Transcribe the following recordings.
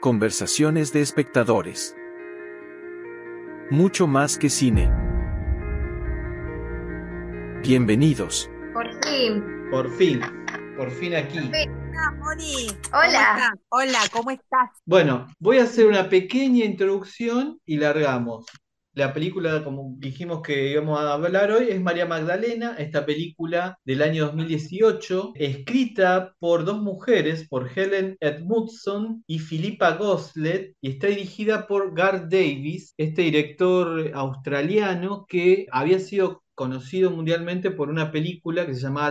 Conversaciones de espectadores. Mucho más que cine. Bienvenidos. Por fin. Por fin aquí. Hola, Moni. Hola. Hola, ¿cómo estás? Bueno, voy a hacer una pequeña introducción y largamos. La película, como dijimos que íbamos a hablar hoy, es María Magdalena, esta película del año 2018, escrita por dos mujeres, por Helen Edmundson y Philippa Goslet, y está dirigida por Garth Davis, este director australiano que había sido conocido mundialmente por una película que se llamaba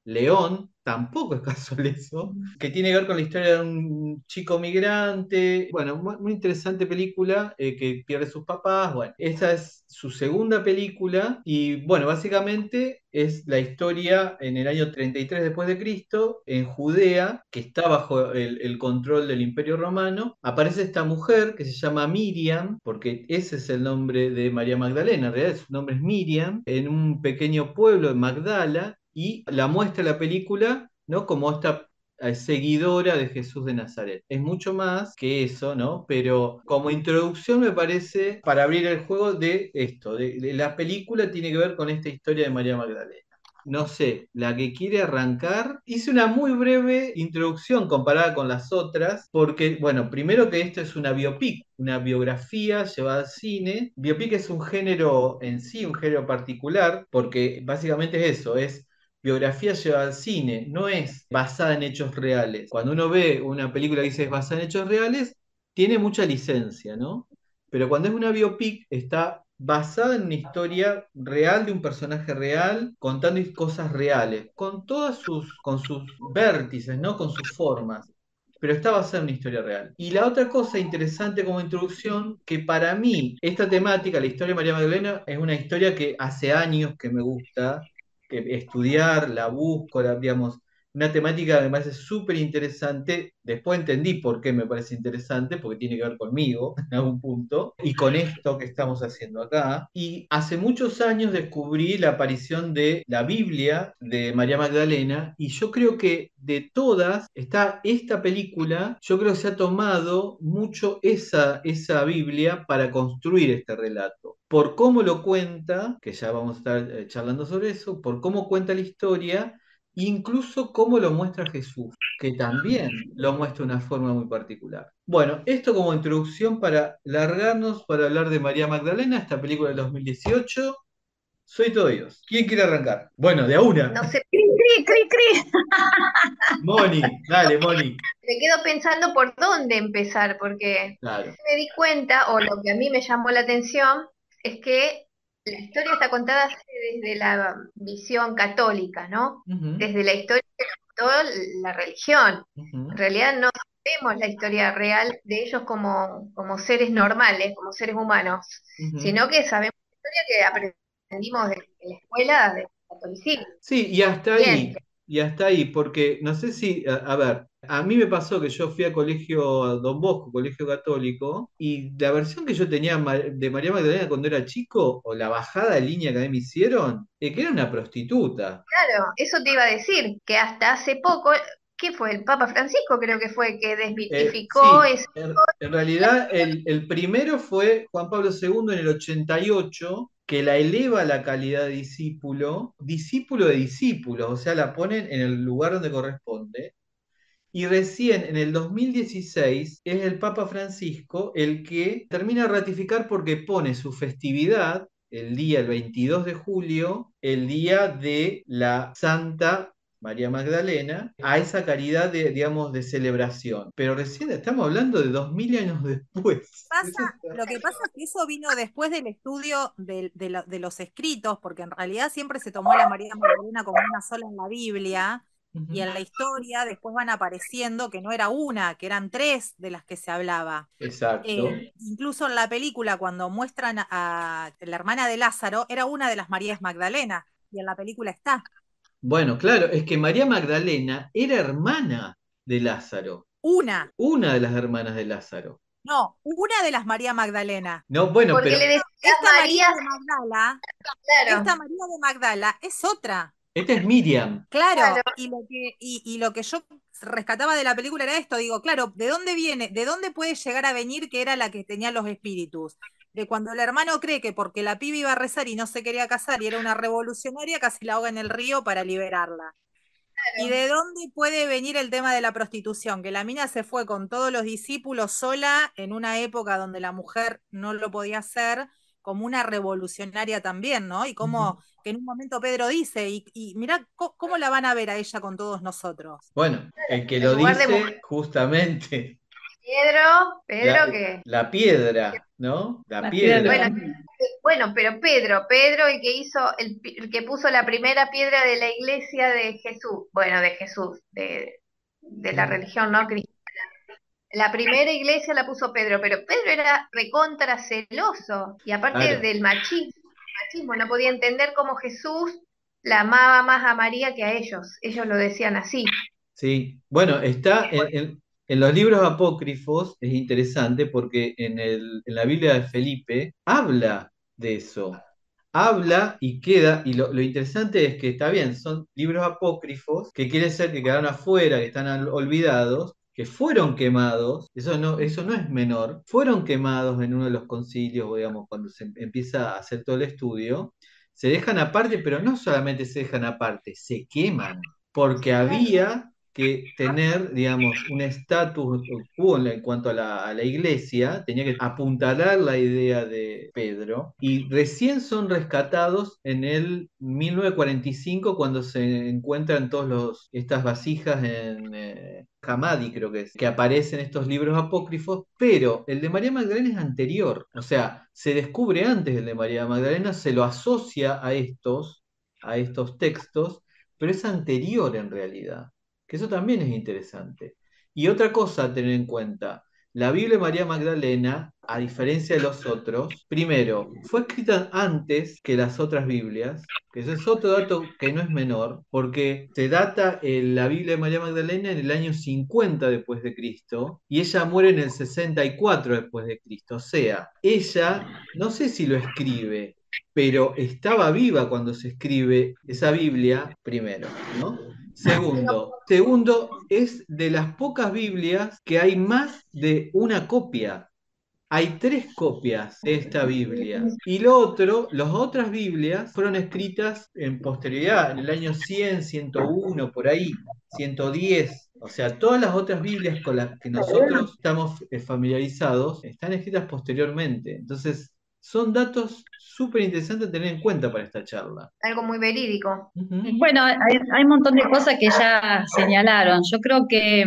León, tampoco es casual eso, que tiene que ver con la historia de un chico migrante. Bueno, muy interesante película, que pierde sus papás. Bueno, esta es su segunda película y bueno, básicamente es la historia en el año 33 después de Cristo, en Judea, que está bajo el control del Imperio Romano. Aparece esta mujer que se llama Miriam, porque ese es el nombre de María Magdalena, en realidad su nombre es Miriam, en un pequeño pueblo de Magdala, y la muestra la película, ¿no? Como esta seguidora de Jesús de Nazaret. Es mucho más que eso, ¿no? Pero como introducción me parece, para abrir el juego de esto, de la película tiene que ver con esta historia de María Magdalena. No sé, la que quiere arrancar. Hice una muy breve introducción comparada con las otras, porque, bueno, primero que esto es una biopic, una biografía llevada al cine. Biopic es un género en sí, un género particular, porque básicamente es eso, es biografía llevada al cine, no es basada en hechos reales. Cuando uno ve una película que dice es basada en hechos reales, tiene mucha licencia, ¿no? Pero cuando es una biopic, está basada en una historia real de un personaje real, contando cosas reales, con sus vértices, ¿no? Con sus formas. Pero está basada en una historia real. Y la otra cosa interesante como introducción, que para mí esta temática, la historia de María Magdalena, es una historia que hace años que me gusta, que estudiar, la busco, digamos, una temática que me parece súper interesante. Después entendí por qué me parece interesante, porque tiene que ver conmigo en algún punto, y con esto que estamos haciendo acá. Y hace muchos años descubrí la aparición de la Biblia de María Magdalena, y yo creo que de todas, está esta película, yo creo que se ha tomado mucho esa Biblia para construir este relato. Por cómo lo cuenta, que ya vamos a estar charlando sobre eso, por cómo cuenta la historia, incluso cómo lo muestra Jesús, que también lo muestra de una forma muy particular. Bueno, esto como introducción para largarnos para hablar de María Magdalena, esta película del 2018. Soy todo Dios. ¿Quién quiere arrancar? Bueno, de a una. No sé, cri, cri, cri, cri. Moni, dale, Moni. Me quedo pensando por dónde empezar, porque Claro. me di cuenta, o lo que a mí me llamó la atención, es que la historia está contada desde la visión católica, ¿no? Ujú, Desde la historia que nos contó la religión. En ujú, realidad no vemos la historia real de ellos como seres normales, como seres humanos, ujú. sino que sabemos la historia que aprendimos en la escuela de catolicismo. Sí, Bien. y hasta ahí, porque no sé si, a ver, a mí me pasó que yo fui a colegio Don Bosco, colegio católico, y la versión que yo tenía de María Magdalena cuando era chico, o la bajada de línea que a mí me hicieron, que era una prostituta. Claro, eso te iba a decir, que hasta hace poco, ¿qué fue? El Papa Francisco creo que fue el que desmitificó Sí, esa en realidad el primero fue Juan Pablo II en el 88, que la eleva a la calidad de discípulo, discípulo de discípulos, o sea, la ponen en el lugar donde corresponde. Y recién en el 2016 es el Papa Francisco el que termina de ratificar porque pone su festividad, el 22 de julio, el día de la Santa María Magdalena, a esa caridad de, digamos, de celebración. Pero recién estamos hablando de 2000 años después. Pasa, Eso está- lo que pasa es que eso vino después del estudio de los escritos, porque en realidad siempre se tomó la María Magdalena como una sola en la Biblia, y Ujú. en la historia después van apareciendo que no era una, que eran tres de las que se hablaba. Exacto. Incluso en la película, cuando muestran a la hermana de Lázaro, era una de las Marías Magdalena, y en la película está. Bueno, claro, es que María Magdalena era hermana de Lázaro, Una, una de las hermanas de Lázaro. no, una de las María Magdalena. No, bueno, porque pero le decía Esta María María, de Magdala, esta claro, María de Magdala es otra. esta es Miriam. Claro, claro, y lo que yo rescataba de la película era esto, digo, claro, ¿de dónde viene? ¿De dónde puede llegar a venir que era la que tenía los espíritus? De cuando el hermano cree que porque la piba iba a rezar y no se quería casar y era una revolucionaria, casi la ahoga en el río para liberarla. ¿Y de dónde puede venir el tema de la prostitución? Que la mina se fue con todos los discípulos sola en una época donde la mujer no lo podía hacer, como una revolucionaria también, ¿no? Y como que en un momento Pedro dice, y mirá cómo la van a ver a ella con todos nosotros. Bueno, el que En lo lugar de dice mujer, justamente, Pedro que... la piedra, ¿no? La La piedra. piedra. Bueno, pero Pedro el que hizo, el que puso la primera piedra de la iglesia de Jesús, bueno, de Jesús, de la religión no cristiana. La primera iglesia la puso Pedro, pero Pedro era recontra celoso, y aparte Claro, del machismo, no podía entender cómo Jesús la amaba más a María que a ellos lo decían así. sí. Bueno, está en los libros apócrifos, es interesante porque en la Biblia de Felipe habla de eso. Habla y queda, y lo interesante es que está bien, son libros apócrifos, que quiere decir que quedaron afuera, que están olvidados, que fueron quemados, eso no es menor, fueron quemados en uno de los concilios, digamos, cuando se empieza a hacer todo el estudio, se dejan aparte, pero no solamente se dejan aparte, se queman, porque había que tener, digamos, un status quo en cuanto a la iglesia, tenía que apuntalar la idea de Pedro, y recién son rescatados en el 1945 cuando se encuentran estas vasijas en Hamadi, creo que es, que aparecen estos libros apócrifos, pero el de María Magdalena es anterior, o sea, se descubre antes el de María Magdalena, se lo asocia a estos textos, pero es anterior en realidad, que eso también es interesante. Y otra cosa a tener en cuenta, la Biblia de María Magdalena, a diferencia de los otros, primero, fue escrita antes que las otras Biblias, que ese es otro dato que no es menor, porque se data la Biblia de María Magdalena en el año 50 después de Cristo, y ella muere en el 64 después de Cristo. O sea, ella, no sé si lo escribe, pero estaba viva cuando se escribe esa Biblia, primero, ¿no? Segundo, es de las pocas Biblias que hay más de una copia. Hay 3 copias de esta Biblia. Y las otras Biblias fueron escritas en posterioridad, en el año 100, 101, por ahí, 110. O sea, todas las otras Biblias con las que nosotros estamos familiarizados están escritas posteriormente. Entonces, son datos súper interesantes a tener en cuenta para esta charla. Algo muy verídico. Bueno, hay un montón de cosas que ya señalaron. Yo creo que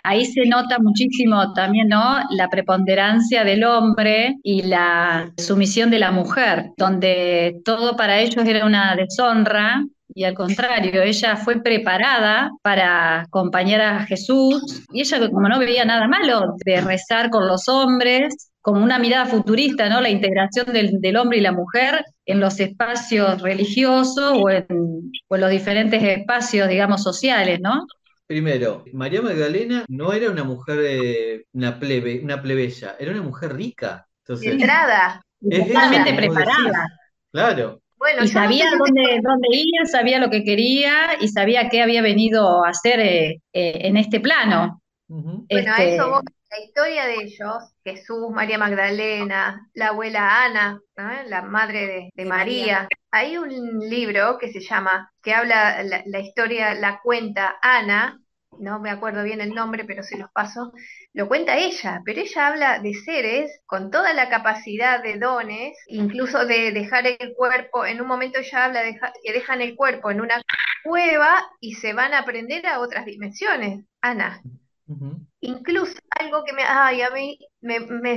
ahí se nota muchísimo también, ¿no? La preponderancia del hombre y la sumisión de la mujer, donde todo para ellos era una deshonra. Y al contrario, ella fue preparada para acompañar a Jesús y ella como no veía nada malo de rezar con los hombres, como una mirada futurista, ¿no? La integración del hombre y la mujer en los espacios religiosos o en los diferentes espacios, digamos, sociales, ¿no? Primero, María Magdalena no era una mujer, una plebeya, era una mujer rica. De Entonces, Entrada, es eso totalmente como vos preparada. decís. Claro. Bueno, Y yo no sé sabía si dónde ir, sabía lo que quería y sabía qué había venido a hacer en este plano. Ujú. bueno, a eso Este, voy. La historia de ellos, Jesús, María Magdalena, la abuela Ana, ¿no? La madre de De María. María. Hay un libro que se llama, que habla la historia, la cuenta Ana, no me acuerdo bien el nombre, pero se los paso, lo cuenta ella, pero ella habla de seres con toda la capacidad de dones, incluso de dejar el cuerpo, en un momento ella habla de que dejan el cuerpo en una cueva y se van a aprender a otras dimensiones, Ana. Ujú. Incluso algo que ay, a mí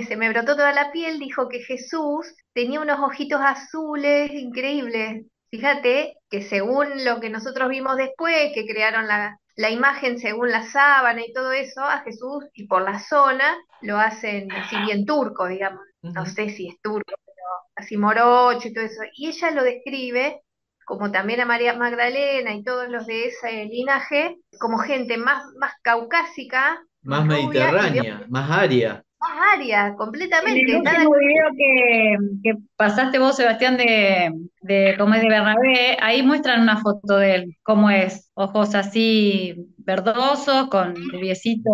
se me brotó toda la piel, dijo que Jesús tenía unos ojitos azules increíbles. Fíjate que según lo que nosotros vimos después, que crearon la imagen según la sábana y todo eso, a Jesús y por la zona lo hacen así bien turco, digamos. No Ujú. sé si es turco, pero así morocho y todo eso. Y ella lo describe, como también a María Magdalena y todos los de ese linaje, como gente más caucásica, Más más rubia y de mediterránea, más aria. más área, En completamente, el nada último video que pasaste vos, Sebastián, cómo es de Bernabé, ahí muestran una foto de él, cómo es, ojos así verdosos, con rubiecito,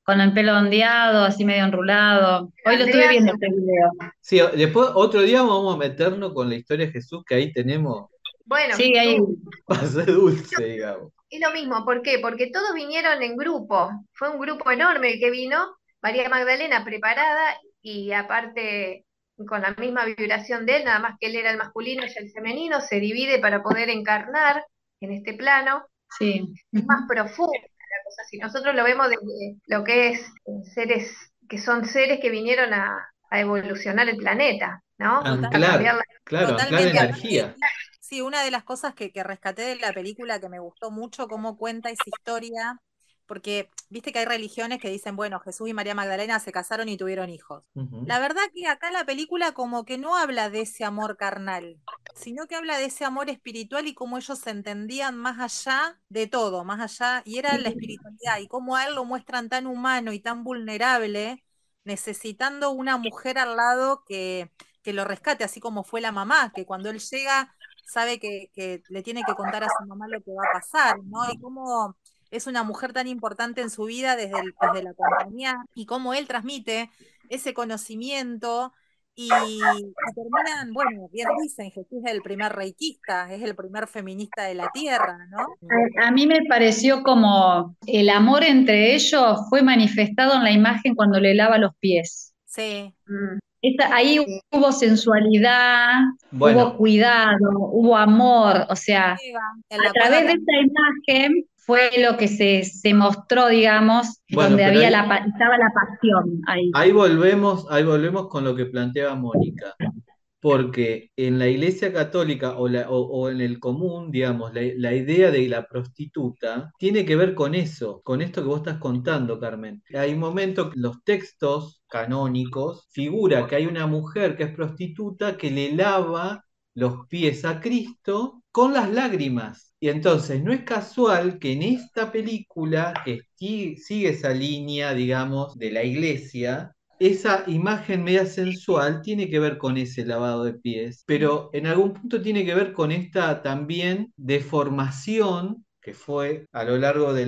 con el pelo ondeado, así medio enrulado. Hoy lo estuve Andrea, viendo este video. Sí, después otro día vamos a meternos con la historia de Jesús, que ahí tenemos bueno, Sí, ahí, Jesús, para ser dulce, digamos. es lo mismo, ¿por qué? Porque todos vinieron en grupo, fue un grupo enorme el que vino, María Magdalena preparada y aparte con la misma vibración de él, nada más que él era el masculino y ella el femenino, se divide para poder encarnar en este plano, sí. es más profunda la cosa, si nosotros lo vemos desde lo que es seres, que son seres que vinieron a evolucionar el planeta, ¿no? A Anclar, cambiar la... claro, anclar Totalmente. energía. Sí, una de las cosas que rescaté de la película que me gustó mucho, cómo cuenta esa historia, porque viste que hay religiones que dicen, bueno, Jesús y María Magdalena se casaron y tuvieron hijos. Ujú. La verdad que acá la película como que no habla de ese amor carnal, sino que habla de ese amor espiritual y cómo ellos se entendían más allá de todo, más allá, y era la espiritualidad, y cómo a él lo muestran tan humano y tan vulnerable, necesitando una mujer al lado que lo rescate, así como fue la mamá, que cuando él llega sabe que le tiene que contar a su mamá lo que va a pasar, ¿no? Y cómo es una mujer tan importante en su vida desde la compañía y cómo él transmite ese conocimiento y terminan, bueno, bien dicen, Jesús es el primer reikista, es el primer feminista de la tierra, ¿no? A mí me pareció como el amor entre ellos fue manifestado en la imagen cuando le lava los pies. Sí, Mm, Ahí sí. hubo sensualidad, hubo Bueno, cuidado, hubo amor, o sea, Eva, en a la cueva través de también. esta imagen fue lo que se mostró, digamos, bueno, donde pero había ahí, estaba la pasión ahí. ahí volvemos con lo que planteaba Mónica. Porque en la Iglesia Católica o en el común, digamos, la idea de la prostituta tiene que ver con eso, con esto que vos estás contando, Carmen. Hay momentos que los textos canónicos figura que hay una mujer que es prostituta que le lava los pies a Cristo con las lágrimas. Y entonces no es casual que en esta película, que sigue esa línea, digamos, de la iglesia, esa imagen media sensual tiene que ver con ese lavado de pies, pero en algún punto tiene que ver con esta también deformación que fue a lo largo de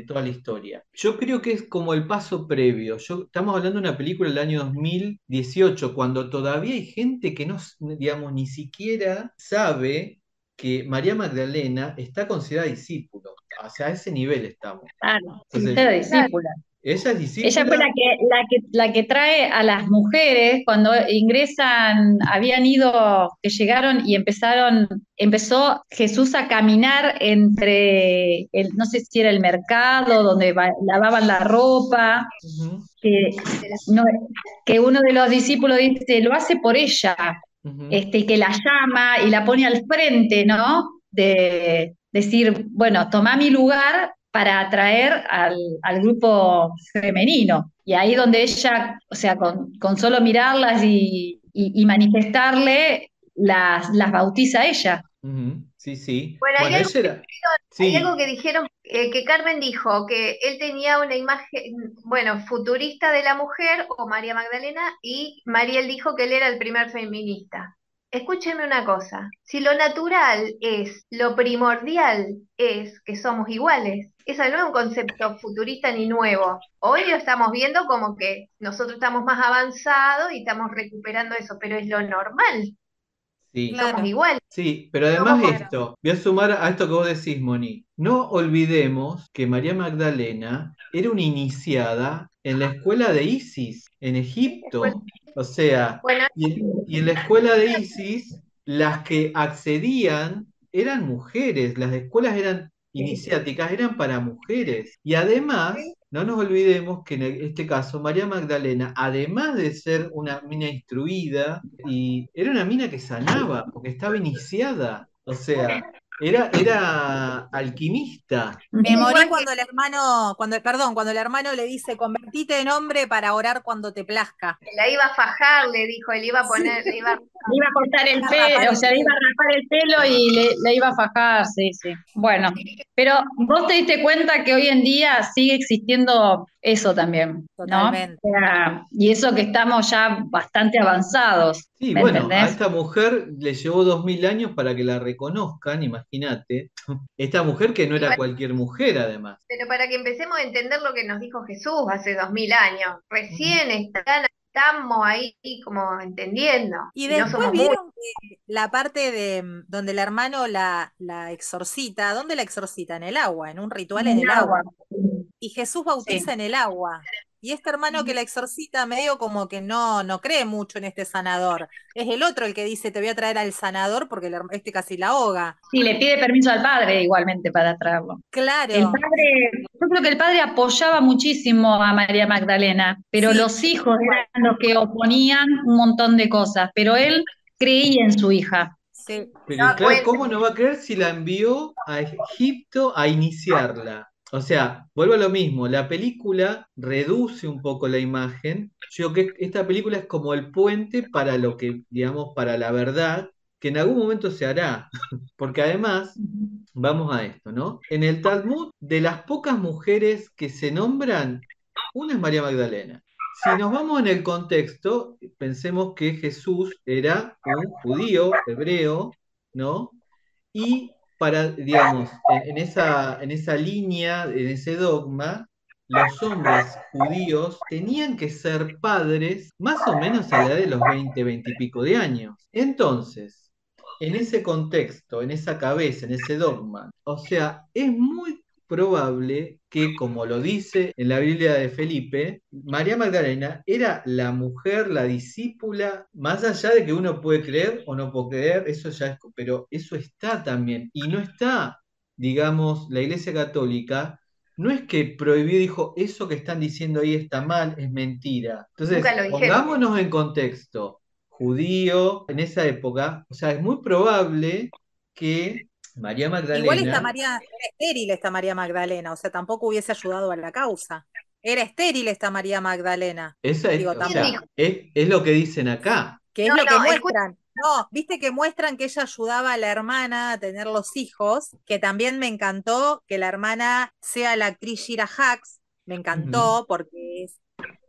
toda la historia. Yo creo que es como el paso previo. Estamos hablando de una película del año 2018, cuando todavía hay gente que no, digamos, ni siquiera sabe que María Magdalena está considerada discípulo. O sea, a ese nivel estamos. Claro, sí, Entonces, era Claro, discípula. ella es Ella fue discípula. la que trae a las mujeres cuando ingresan, habían ido, que llegaron y empezó Jesús a caminar entre no sé si era el mercado, donde lavaban la ropa, Ujú, que, de la- no- que uno de los discípulos dice, lo hace por ella, ujú. que la llama y la pone al frente, ¿no? De decir, bueno, toma mi lugar para atraer al grupo femenino. Y ahí donde ella, o sea, con solo mirarlas y manifestarle, las bautiza a ella. Ujú, sí, sí. Bueno, Bueno, ella era. hay algo Sí. que dijeron, que Carmen dijo, que él tenía una imagen, bueno, futurista de la mujer, o María Magdalena, y Mariel dijo que él era el primer feminista. Escúcheme una cosa, si lo natural es, lo primordial es que somos iguales, eso no es un concepto futurista ni nuevo. Hoy lo estamos viendo como que nosotros estamos más avanzados y estamos recuperando eso, pero es lo normal, Sí, somos Claro, iguales, sí, pero somos además como... esto, voy a sumar a esto que vos decís, Moni. No olvidemos que María Magdalena era una iniciada en la escuela de Isis, en Egipto. O sea, Bueno, y en la escuela de Isis, las que accedían eran mujeres, las escuelas eran iniciáticas, eran para mujeres. Y además, no nos olvidemos que en este caso, María Magdalena, además de ser una mina instruida, y era una mina que sanaba, porque estaba iniciada. O sea, Era alquimista. Me morí Igual que cuando cuando el hermano le dice, convertite en hombre para orar cuando te plazca. la iba a fajar, le dijo, le iba a poner, le iba a... Le iba a cortar el Iba a pelo, rapar o el sea, le iba a pelo. rapar el pelo y le iba a fajar, sí, sí. Bueno, pero vos te diste cuenta que hoy en día sigue existiendo eso también, ¿no? Totalmente. O sea, y eso que estamos ya bastante avanzados, Sí, ¿me bueno, a entendés? esta mujer le llevó 2000 años para que la reconozcan, imagínate. Esta mujer que no era Igual, cualquier mujer, además. pero para que empecemos a entender lo que nos dijo Jesús hace 2000 años, Ujú. recién estamos ahí como entendiendo, Y y no después somos muchos. vieron que la parte de donde el hermano la exorcita, ¿dónde la exorcita? En el agua, en un ritual en En el el agua. agua. Y Jesús Sí. bautiza en el agua. Y este hermano que la exorcita medio como que no cree mucho en este sanador. Es el otro el que dice, te voy a traer al sanador porque este casi la ahoga. Sí, le pide permiso al padre igualmente para traerlo. El Claro. padre, yo creo que el padre apoyaba muchísimo a María Magdalena, pero Sí, los hijos eran los que oponían un montón de cosas, pero él creía en su hija. sí. Pero Da claro, cuenta. ¿cómo no va a creer si la envió a Egipto a iniciarla? O sea, vuelvo a lo mismo, la película reduce un poco la imagen. Yo creo que esta película es como el puente para lo que, digamos, para la verdad, que en algún momento se hará. Porque además, vamos a esto, ¿no? En el Talmud, de las pocas mujeres que se nombran, una es María Magdalena. Si nos vamos en el contexto, pensemos que Jesús era un judío, hebreo, ¿no? Y para, digamos, en esa línea, en ese dogma, los hombres judíos tenían que ser padres más o menos a la edad de los 20, 20 y pico de años. Entonces, en ese contexto, en esa cabeza, en ese dogma, o sea, es muy probable que, como lo dice en la Biblia de Felipe, María Magdalena era la mujer, la discípula, más allá de que uno puede creer o no puede creer, eso ya es, pero eso está también, y no está, digamos, la Iglesia Católica, no es que prohibió, dijo, eso que están diciendo ahí está mal, es mentira. Nunca Entonces, lo dijeron. pongámonos en contexto, judío, en esa época, o sea, es muy probable que María Igual Magdalena, Era estéril esta María Magdalena, o sea, tampoco hubiese ayudado a la causa. Era estéril esta María Magdalena. esa Digo, es, o ¿Quién sea, dijo? es lo que dicen acá. que es No, lo que no, escucha, muestran. No, viste que muestran que ella ayudaba a la hermana a tener los hijos, que también me encantó que la hermana sea la actriz Shira Hax, me Ujú. encantó porque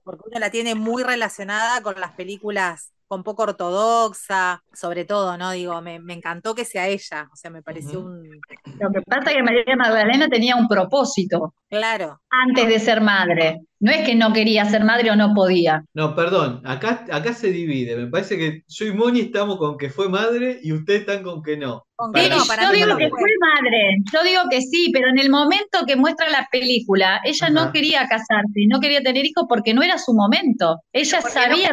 uno la tiene muy relacionada con las películas con poco ortodoxa, sobre todo, ¿no? Digo, me encantó que sea ella, o sea, me pareció Ujú. un... Lo que pasa es que María Magdalena tenía un propósito Claro, antes de ser madre. No es que no quería ser madre o no podía. No, perdón, acá se divide. Me parece que yo y Moni estamos con que fue madre y ustedes están con que no. con que Sí, Para no, mí para yo mí fue no digo lo que madre. fue fue. madre, yo digo que sí, pero en el momento que muestra la película, ella no Ajá. quería casarse, no quería tener hijos porque no era su momento. Ella porque no. sabía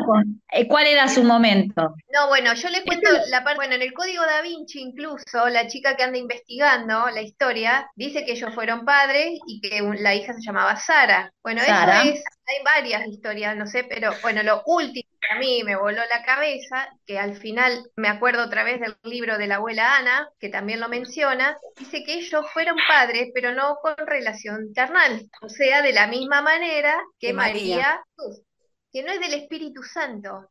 cuál era su momento. No, bueno, yo le Eso cuento la parte, bueno, en el Código Da Vinci incluso, la chica que anda investigando la historia, dice que ellos fueron padres y que la hija se llamaba Sara. Bueno, eso Sara. es, hay varias historias, no sé, pero bueno, lo último que a mí me voló la cabeza, que al final me acuerdo otra vez del libro de la abuela Ana, que también lo menciona, dice que ellos fueron padres, pero no con relación carnal, o sea, de la misma manera que Que María. María, que no es del Espíritu Santo.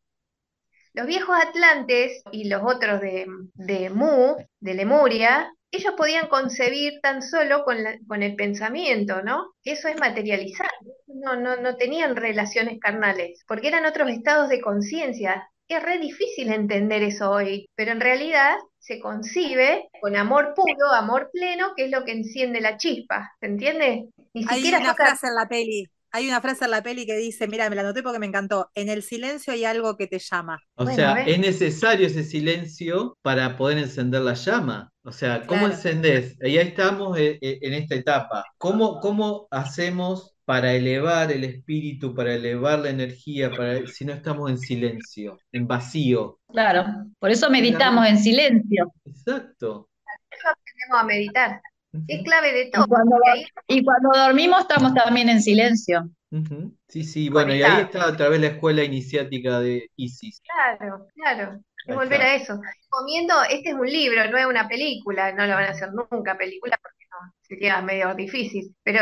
Los viejos atlantes y los otros de Mu, de Lemuria, ellos podían concebir tan solo con el pensamiento, ¿no? Eso es materializar. No tenían relaciones carnales, porque eran otros estados de conciencia. Es re difícil entender eso hoy, pero en realidad se concibe con amor puro, amor pleno, que es lo que enciende la chispa, ¿se entiende? Ni Hay siquiera una fue frase en la peli, hay una frase en la peli que dice, mira, me la anoté porque me encantó, en el silencio hay algo que te llama. O bueno, sea, ¿ves? es necesario ese silencio para poder encender la llama. O sea, ¿cómo Claro. encendés? Y ahí estamos en esta etapa. ¿Cómo hacemos para elevar el espíritu, para elevar la energía, si no estamos en silencio, en vacío? Claro, por eso Es la meditamos en silencio. Exacto. Eso aprendemos a meditar. Es Ujú, clave de Y todo, cuando, porque ahí y cuando dormimos estamos también en silencio. ujú. Sí, sí, bueno, y ahí conectado. está otra vez la escuela iniciática de Isis. Claro, claro. Es Ahí volver está. a eso. Comiendo, este es un libro, no es una película, no lo van a hacer nunca película porque no, sería medio difícil. Pero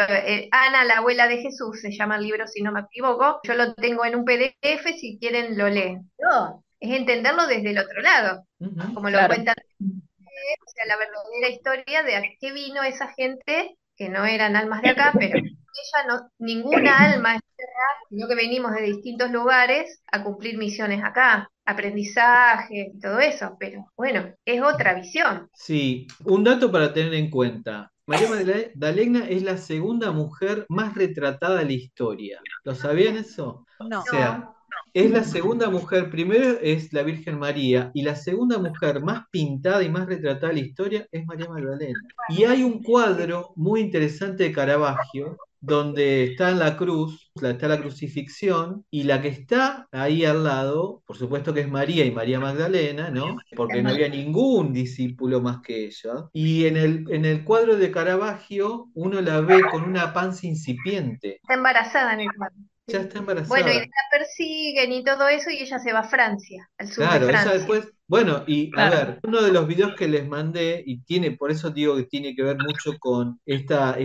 Ana, la abuela de Jesús, se llama el libro, si no me equivoco. Yo lo tengo en un PDF, si quieren lo leen. No, es entenderlo desde el otro lado, Ujú. como lo Claro. cuentan, o sea, la verdadera historia de a qué vino esa gente que no eran almas de acá, pero ella no, ninguna alma es de acá, sino que venimos de distintos lugares a cumplir misiones acá, aprendizaje y todo eso, pero bueno, es otra visión. Sí, un dato para tener en cuenta. María Magdalena es la segunda mujer más retratada de la historia. ¿Lo sabían eso? O No. sea, No, es la segunda mujer, primero es la Virgen María, y la segunda mujer más pintada y más retratada de la historia es María Magdalena. Y hay un cuadro muy interesante de Caravaggio, donde está en la cruz, está la crucifixión, y la que está ahí al lado, por supuesto que es María y María Magdalena, ¿no? Porque no había ningún discípulo más que ella. Y en el cuadro de Caravaggio uno la ve con una panza incipiente, está embarazada en el cuadro. ya Sí. está Bueno, y embarazada. la persiguen y todo eso, y ella se va a Francia, al sur de Claro, ella Francia. después, bueno, y a Claro. ver, uno de los videos que les mandé, y tiene, por eso digo que tiene que ver mucho con esta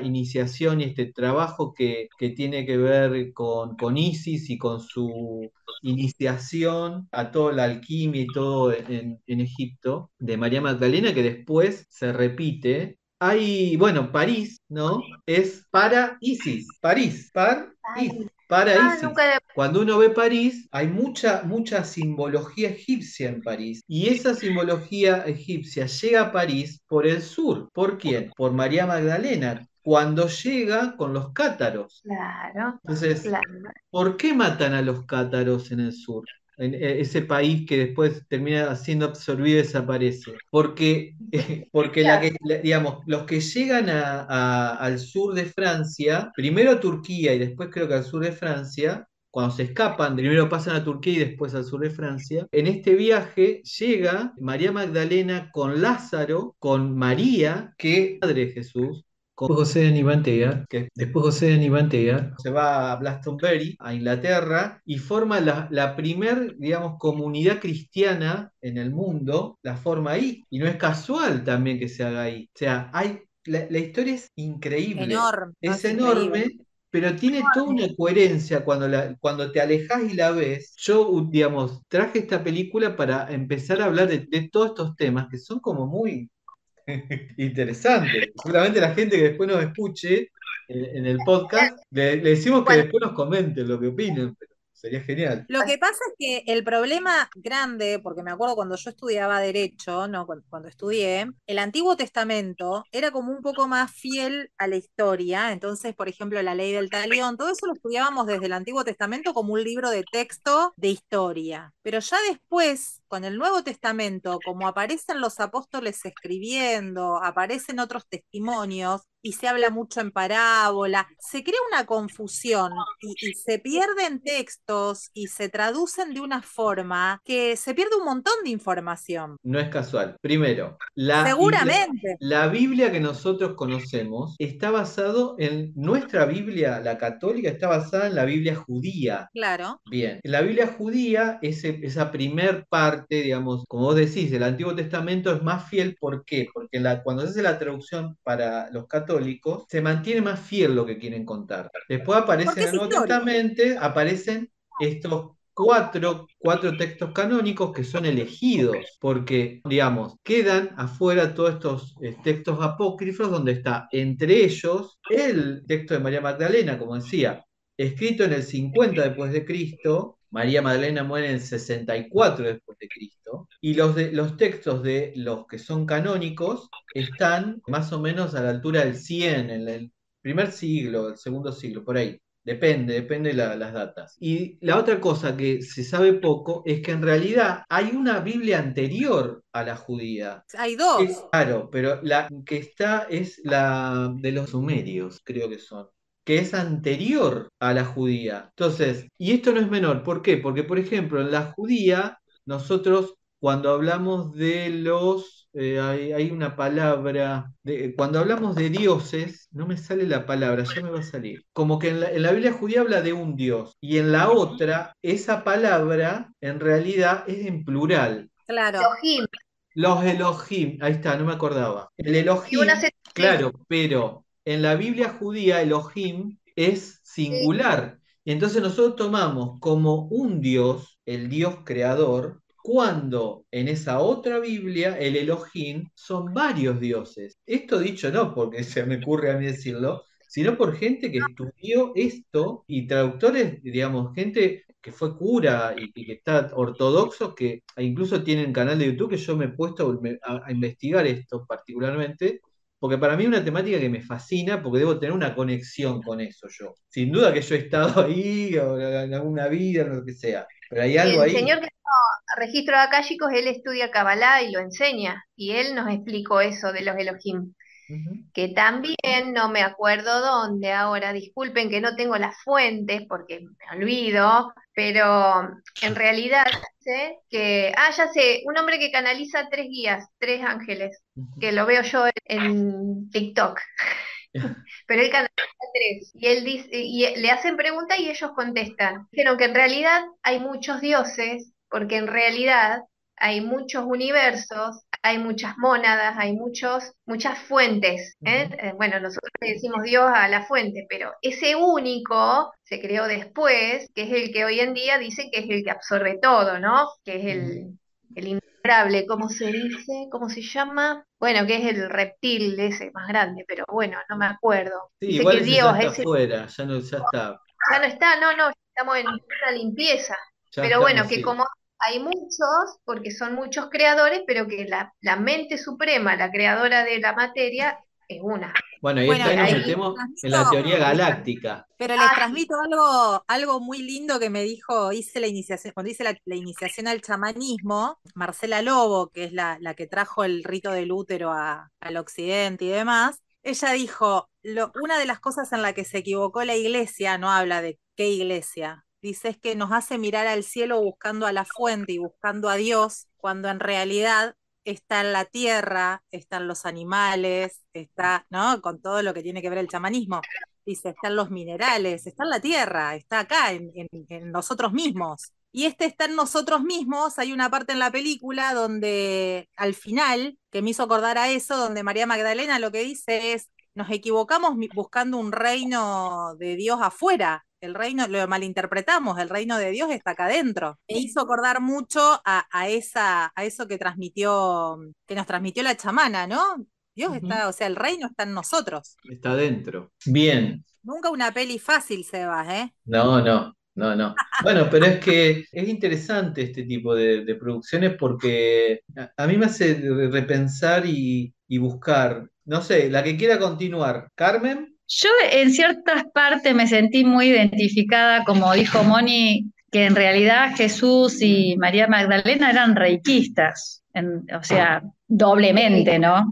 iniciación y este trabajo que tiene que ver con Isis y con su iniciación a toda la alquimia y todo en Egipto, de María Magdalena, que después se repite. Hay, bueno, París, ¿no? Es para Isis, París, Ay, para Isis. nunca. Cuando uno ve París, hay mucha simbología egipcia en París. Y esa simbología egipcia llega a París por el sur. ¿Por quién? Por María Magdalena, cuando llega con los cátaros. Claro, Entonces, claro. ¿por qué matan a los cátaros en el sur? En ese país que después termina siendo absorbido y desaparece. Porque digamos, los que llegan al sur de Francia, primero a Turquía y después creo que al sur de Francia, cuando se escapan, primero pasan a Turquía y después al sur de Francia, en este viaje llega María Magdalena con Lázaro, con María, que es madre de Jesús, con José de Nivantea, que después José de Nivantea se va a Glastonbury, a Inglaterra, y forma la primer, digamos, comunidad cristiana en el mundo, la forma ahí. Y no es casual también que se haga ahí. O sea, la historia es increíble, Enorme, no, es es increíble. enorme. Pero tiene toda una coherencia cuando te alejas y la ves. Yo, digamos, traje esta película para empezar a hablar de todos estos temas que son como muy, interesante. Seguramente la gente que después nos escuche en el podcast, le decimos que Cuando después nos comenten lo que opinen, pero sería genial. Lo que pasa es que el problema grande, porque me acuerdo cuando yo estudiaba Derecho, no, cuando estudié, el Antiguo Testamento era como un poco más fiel a la historia. Entonces, por ejemplo, la ley del talión, todo eso lo estudiábamos desde el Antiguo Testamento como un libro de texto de historia. Pero ya después, con el Nuevo Testamento, como aparecen los apóstoles escribiendo, aparecen otros testimonios, y se habla mucho en parábola, se crea una confusión y se pierden textos y se traducen de una forma que se pierde un montón de información. No es casual. Primero, Seguramente, la Biblia que nosotros conocemos está basado en nuestra Biblia, la católica, está basada en la Biblia judía. claro. Bien, en la Biblia judía, esa primer parte, digamos, como vos decís, del Antiguo Testamento es más fiel. ¿Por qué? Porque cuando se hace la traducción para los católicos, se mantiene más fiel lo que quieren contar. Después aparecen Porque en es el Nuevo histórico. Testamento, aparecen estos cuatro textos canónicos que son elegidos, porque, digamos, quedan afuera todos estos textos apócrifos donde está entre ellos el texto de María Magdalena, como decía, escrito en el 50 después de Cristo. María Magdalena muere en el 64 después de Cristo, y los textos de los que son canónicos están más o menos a la altura del 100, en el primer siglo, el segundo siglo, por ahí. Depende las datas. Y la otra cosa que se sabe poco es que en realidad hay una Biblia anterior a la judía. Hay dos. Claro, pero la que está es la de los sumerios, creo que son, que es anterior a la judía. Entonces, y esto no es menor, ¿por qué? Porque, por ejemplo, en la judía, nosotros cuando hablamos de los hay una palabra, cuando hablamos de dioses, no me sale la palabra, ya me va a salir. Como que en la Biblia judía habla de un dios, y en la otra, esa palabra en realidad es en plural. Claro. Elohim. Los Elohim, ahí está, no me acordaba. El Y una Elohim, claro, pero en la Biblia judía Elohim es singular. Y entonces nosotros tomamos como un Dios, el Dios creador, cuando en esa otra Biblia el Elohim son varios dioses. Esto dicho no porque se me ocurre a mí decirlo, sino por gente que estudió esto y traductores, digamos, gente que fue cura y que está ortodoxo, que incluso tienen canal de YouTube que yo me he puesto a investigar esto particularmente, porque para mí es una temática que me fascina, porque debo tener una conexión con eso yo. Sin duda que yo he estado ahí, o en alguna vida, o lo que sea, pero hay algo El ahí. señor que hizo registros akáshicos, él estudia Kabbalah y lo enseña, y él nos explicó eso de los Elohim, Ujú, que también no me acuerdo dónde ahora, disculpen que no tengo las fuentes porque me olvido, pero en realidad dice que, ya sé, un hombre que canaliza tres guías, tres ángeles, ujú. que lo veo yo en TikTok, pero él canaliza tres, y él dice, y le hacen preguntas y ellos contestan. Dijeron que en realidad hay muchos dioses, porque en realidad hay muchos universos, hay muchas mónadas, hay muchas fuentes, ¿eh? Ujú. Bueno, nosotros le decimos Dios a la fuente, pero ese único se creó después, que es el que hoy en día dice que es el que absorbe todo, ¿no? Que es Ujú. el innombrable, ¿cómo se dice? ¿Cómo se llama? Bueno, que es el reptil ese más grande, pero bueno, no me acuerdo. Sí, Dice igual que ese ya Dios, está ese afuera, ya no, ya está, ya no está, no, no, estamos en una limpieza. ya Pero bueno, estamos, que sí. como hay muchos, porque son muchos creadores, pero que la mente suprema, la creadora de la materia, es una. Bueno, ahí Bueno, está y nos Ahí, les metemos en la transmito, teoría galáctica. pero les ah, transmito algo muy lindo que me dijo, hice la iniciación, cuando hice la iniciación al chamanismo, Marcela Lobo, que es la que trajo el rito del útero al occidente y demás, ella dijo, una de las cosas en la que se equivocó la iglesia, no habla de qué iglesia, dice es que nos hace mirar al cielo buscando a la fuente y buscando a Dios, cuando en realidad está en la tierra, están los animales, está, ¿no? Con todo lo que tiene que ver el chamanismo. Dice, están los minerales, está en la tierra, está acá, en nosotros mismos. Y este está en nosotros mismos, hay una parte en la película donde al final, que me hizo acordar a eso, donde María Magdalena lo que dice es, nos equivocamos buscando un reino de Dios afuera, el reino, lo malinterpretamos, el reino de Dios está acá adentro. Me hizo acordar mucho a eso que nos transmitió la chamana, ¿no? Dios Ujú. está, o sea, el reino está en nosotros. Está adentro. Bien. Nunca una peli fácil, Sebas, ¿eh? No, no, no, no. Bueno, pero es que es interesante este tipo de producciones porque a mí me hace repensar y buscar. No sé, la que quiera continuar. Carmen. Yo en ciertas partes me sentí muy identificada, como dijo Moni, que en realidad Jesús y María Magdalena eran reikistas, o sea, doblemente, ¿no?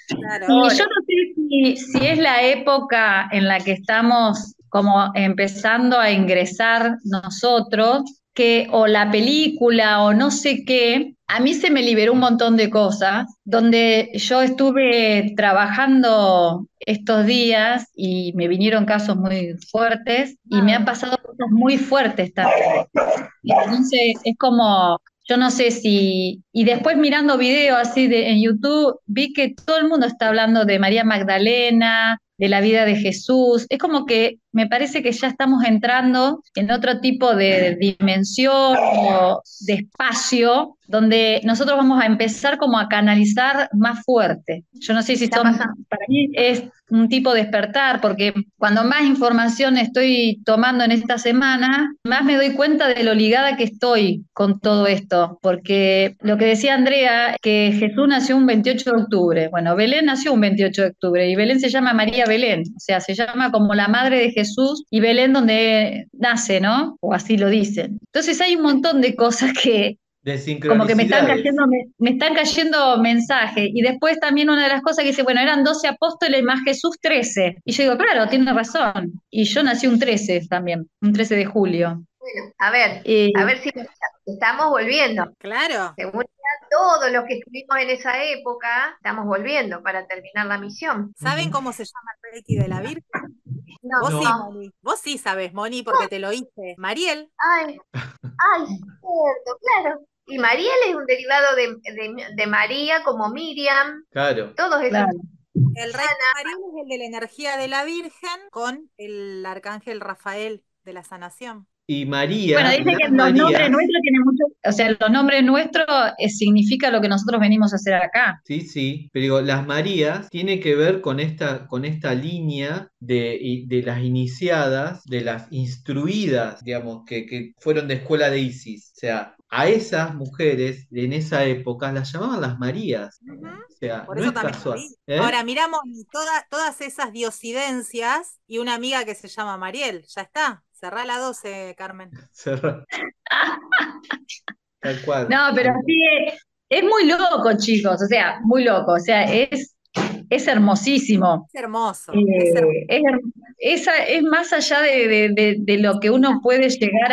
Claro. Y yo no sé si es la época en la que estamos como empezando a ingresar nosotros, que o la película o no sé qué, a mí se me liberó un montón de cosas, donde yo estuve trabajando estos días y me vinieron casos muy fuertes y me han pasado cosas muy fuertes también. Entonces es como, yo no sé si, y después mirando videos así en YouTube, vi que todo el mundo está hablando de María Magdalena, de la vida de Jesús. Es como que me parece que ya estamos entrando en otro tipo de dimensión o de espacio donde nosotros vamos a empezar como a canalizar más fuerte. Yo no sé si está son, pasando. para mí es un tipo de despertar, porque cuando más información estoy tomando en esta semana, más me doy cuenta de lo ligada que estoy con todo esto, porque lo que decía Andrea, que Jesús nació un 28 de octubre, bueno, Belén nació un 28 de octubre y Belén se llama María Belén, o sea, se llama como la madre de Jesús y Belén donde nace, ¿no? O así lo dicen. Entonces hay un montón de cosas que De como que sincronicidades. me están cayendo mensajes. Y después también una de las cosas que dice, bueno, eran 12 apóstoles más Jesús 13. Y yo digo, claro, tiene razón. Y yo nací un 13 también, un 13 de julio. Bueno, Eh, a ver si estamos volviendo. Claro. Según todos los que estuvimos en esa época, estamos volviendo para terminar la misión. ¿Saben Ujú. cómo se llama el reiki de la Virgen? No, Vos sí, No, Moni. Vos sí sabés, Moni, porque te lo hice. Mariel. ay, ay, cierto, claro. Y Mariel es un derivado de María, como Miriam, claro. todos esos. Claro. El reiki de Mariel es el de la energía de la Virgen con el arcángel Rafael de la sanación. Y Bueno, María, dice que las los nombres Marías, nuestros tienen mucho, o sea, los nombres nuestros significa lo que nosotros venimos a hacer acá. sí, pero digo, las Marías tiene que ver con esta línea de las iniciadas, de las instruidas, digamos, que fueron de escuela de Isis. O sea, a esas mujeres en esa época las llamaban las Marías. Ujú. O sea, Por no eso es también lo casual. vi. ¿Eh? Ahora miramos todas esas diosidencias y una amiga que se llama Mariel. Ya está. Cerrá la 12, Carmen. Cerra- Tal cual. No, pero Tal cual. sí, es muy loco, chicos, o sea, muy loco, o sea, es hermosísimo. Es hermoso. Es hermoso. Es más allá de lo que uno puede llegar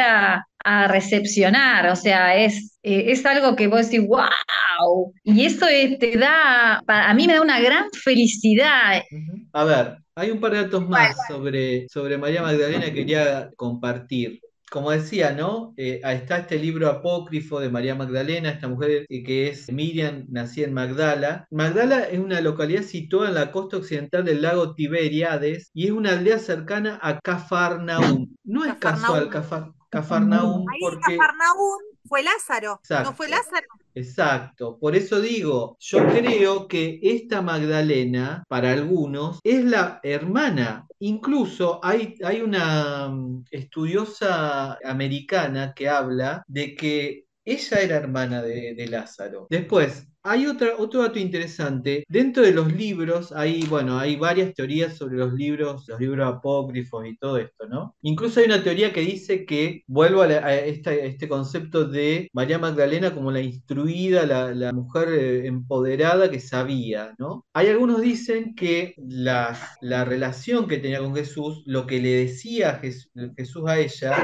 a recepcionar, o sea, es algo que vos decís, wow, y eso te da, a mí me da una gran felicidad. Ujú. A ver, hay un par de datos más sobre María Magdalena que quería compartir. Como decía, ¿no? Está este libro apócrifo de María Magdalena, esta mujer que es Miriam, nacida en Magdala. Magdala es una localidad situada en la costa occidental del lago Tiberíades y es una aldea cercana a Cafarnaúm. No es casual Cafarnaúm. Cafarnaúm Ahí porque... Cafarnaúm fue Lázaro. ¿No fue Exacto. Lázaro? Exacto, por eso digo, yo creo que esta Magdalena, para algunos, es la hermana. Incluso hay una estudiosa americana que habla de que ella era hermana de Lázaro. Después, hay otro dato interesante. Dentro de los libros, bueno, hay varias teorías sobre los libros apócrifos y todo esto, ¿no? Incluso hay una teoría que dice que, vuelvo a este concepto de María Magdalena como la instruida, la mujer empoderada que sabía, ¿no? Hay algunos dicen que la relación que tenía con Jesús, lo que le decía Jesús a ella,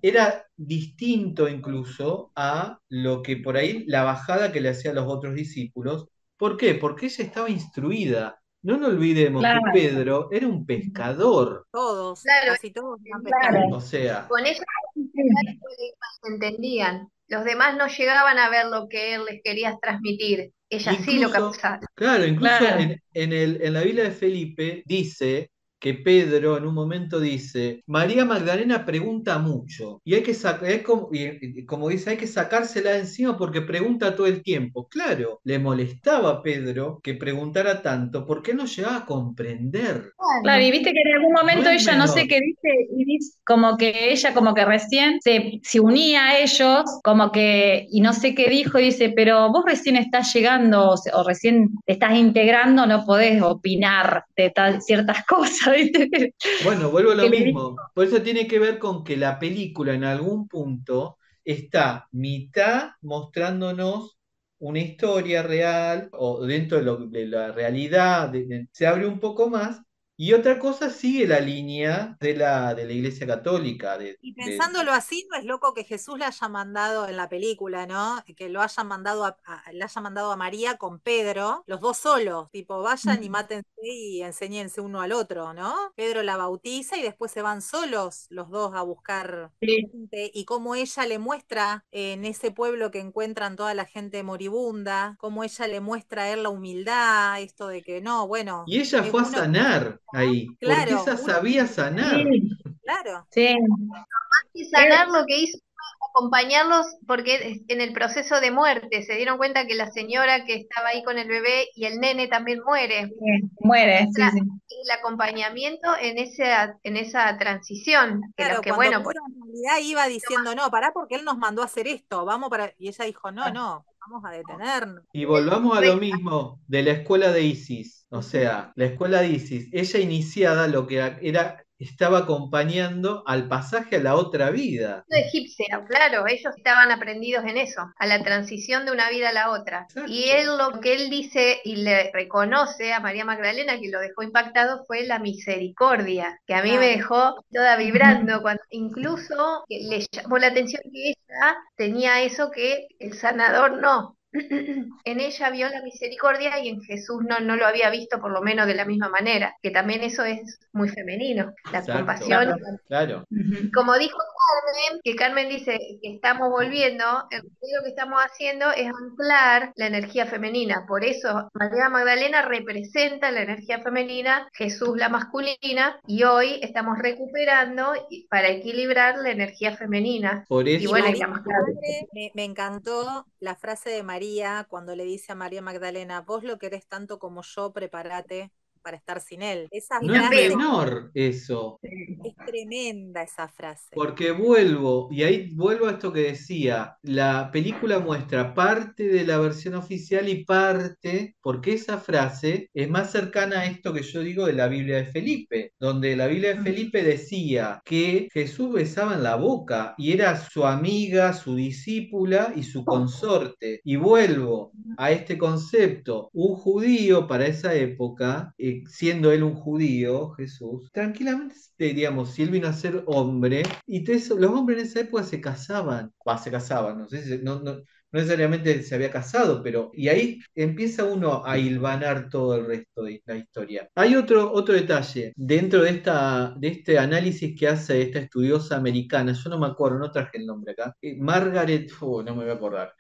era distinto incluso a lo que por ahí la bajada que le hacían los otros discípulos. ¿Por qué? Porque ella estaba instruida. No nos olvidemos que Claro, Pedro era un pescador. Todos, Claro, casi todos eran entendían. O pescadores. sea, Con ella se entendían. Los demás no llegaban a ver lo que él les quería transmitir. Ella sí lo incluso, captaba. claro, incluso claro. en la Biblia de Felipe dice que Pedro en un momento dice, María Magdalena pregunta mucho y hay que como dice, hay que sacársela de encima porque pregunta todo el tiempo. Claro, le molestaba a Pedro que preguntara tanto porque no llegaba a comprender. Claro, y Claro. viste que en algún No momento es ella no sé menor. qué dice, y dice como que ella como que recién se unía a ellos, como que, y no sé qué dijo, y dice, pero vos recién estás llegando o recién te estás integrando, no podés opinar de ciertas cosas, ¿viste? Bueno, vuelvo a lo Que le dijo. mismo. Por eso tiene que ver con que la película en algún punto está mitad mostrándonos una historia real o dentro de la realidad, se abre un poco más, y otra cosa sigue la línea de la Iglesia Católica. Y pensándolo así, no es loco que Jesús le haya mandado en la película, ¿no? Que lo hayan mandado le haya mandado a María con Pedro, los dos solos, tipo, vayan y mátense y enséñense uno al otro, ¿no? Pedro la bautiza y después se van solos los dos a buscar Sí, gente, y cómo ella le muestra en ese pueblo que encuentran toda la gente moribunda, cómo ella le muestra a él la humildad, esto de que no, bueno, Y ella es fue a uno, sanar ahí, porque claro, ella uno sabía tiene que sanar. sí, claro. sí. Y Eh, sanar lo que hizo fue acompañarlos porque en el proceso de muerte se dieron cuenta que la señora que estaba ahí con el bebé y el nene también muere. muere, sí, sí. El acompañamiento en esa transición, que los Claro, que, cuando bueno, Pedro en realidad iba diciendo, no, pará porque él nos mandó a hacer esto, vamos para... Y ella dijo, no, no, vamos a detenernos. Y volvamos a lo mismo de la escuela de Isis. O sea, la escuela de Isis, ella iniciada lo que era estaba acompañando al pasaje a la otra vida. Egipcio, claro, ellos estaban aprendidos en eso, a la transición de una vida a la otra. Y Exacto. él lo que él dice y le reconoce a María Magdalena, que lo dejó impactado, fue la misericordia, que a mí me Claro. dejó toda vibrando, cuando incluso que le llamó la atención que ella tenía eso que el sanador no. En ella vio la misericordia y en Jesús no lo había visto por lo menos de la misma manera, que también eso es muy femenino, la Exacto. compasión. Claro. Como dijo Carmen, que Carmen dice que estamos volviendo, en realidad lo que estamos haciendo es anclar la energía femenina. Por eso María Magdalena representa la energía femenina, Jesús la masculina, y hoy estamos recuperando para equilibrar la energía femenina. Por Y eso, bueno, y María, la mi Magdalena. madre, me encantó la frase de María cuando le dice a María Magdalena, vos lo querés tanto como yo, prepárate para estar sin él. Esa Y no es frase también. menor eso. es tremenda, esa frase. Porque vuelvo, y ahí vuelvo a esto que decía, la película muestra parte de la versión oficial y parte, porque esa frase es más cercana a esto que yo digo de la Biblia de Felipe, donde la Biblia de Felipe decía que Jesús besaba en la boca y era su amiga, su discípula y su consorte. Y vuelvo a este concepto, un judío para esa época, siendo él un judío, Jesús, tranquilamente diríamos, si él vino a ser hombre, y entonces los hombres en esa época se casaban, no sé, no necesariamente se había casado, pero, y ahí empieza uno a hilvanar todo el resto de la historia. Hay otro detalle, dentro de este análisis que hace esta estudiosa americana, yo no me acuerdo, no traje el nombre acá, Margaret, no me voy a acordar.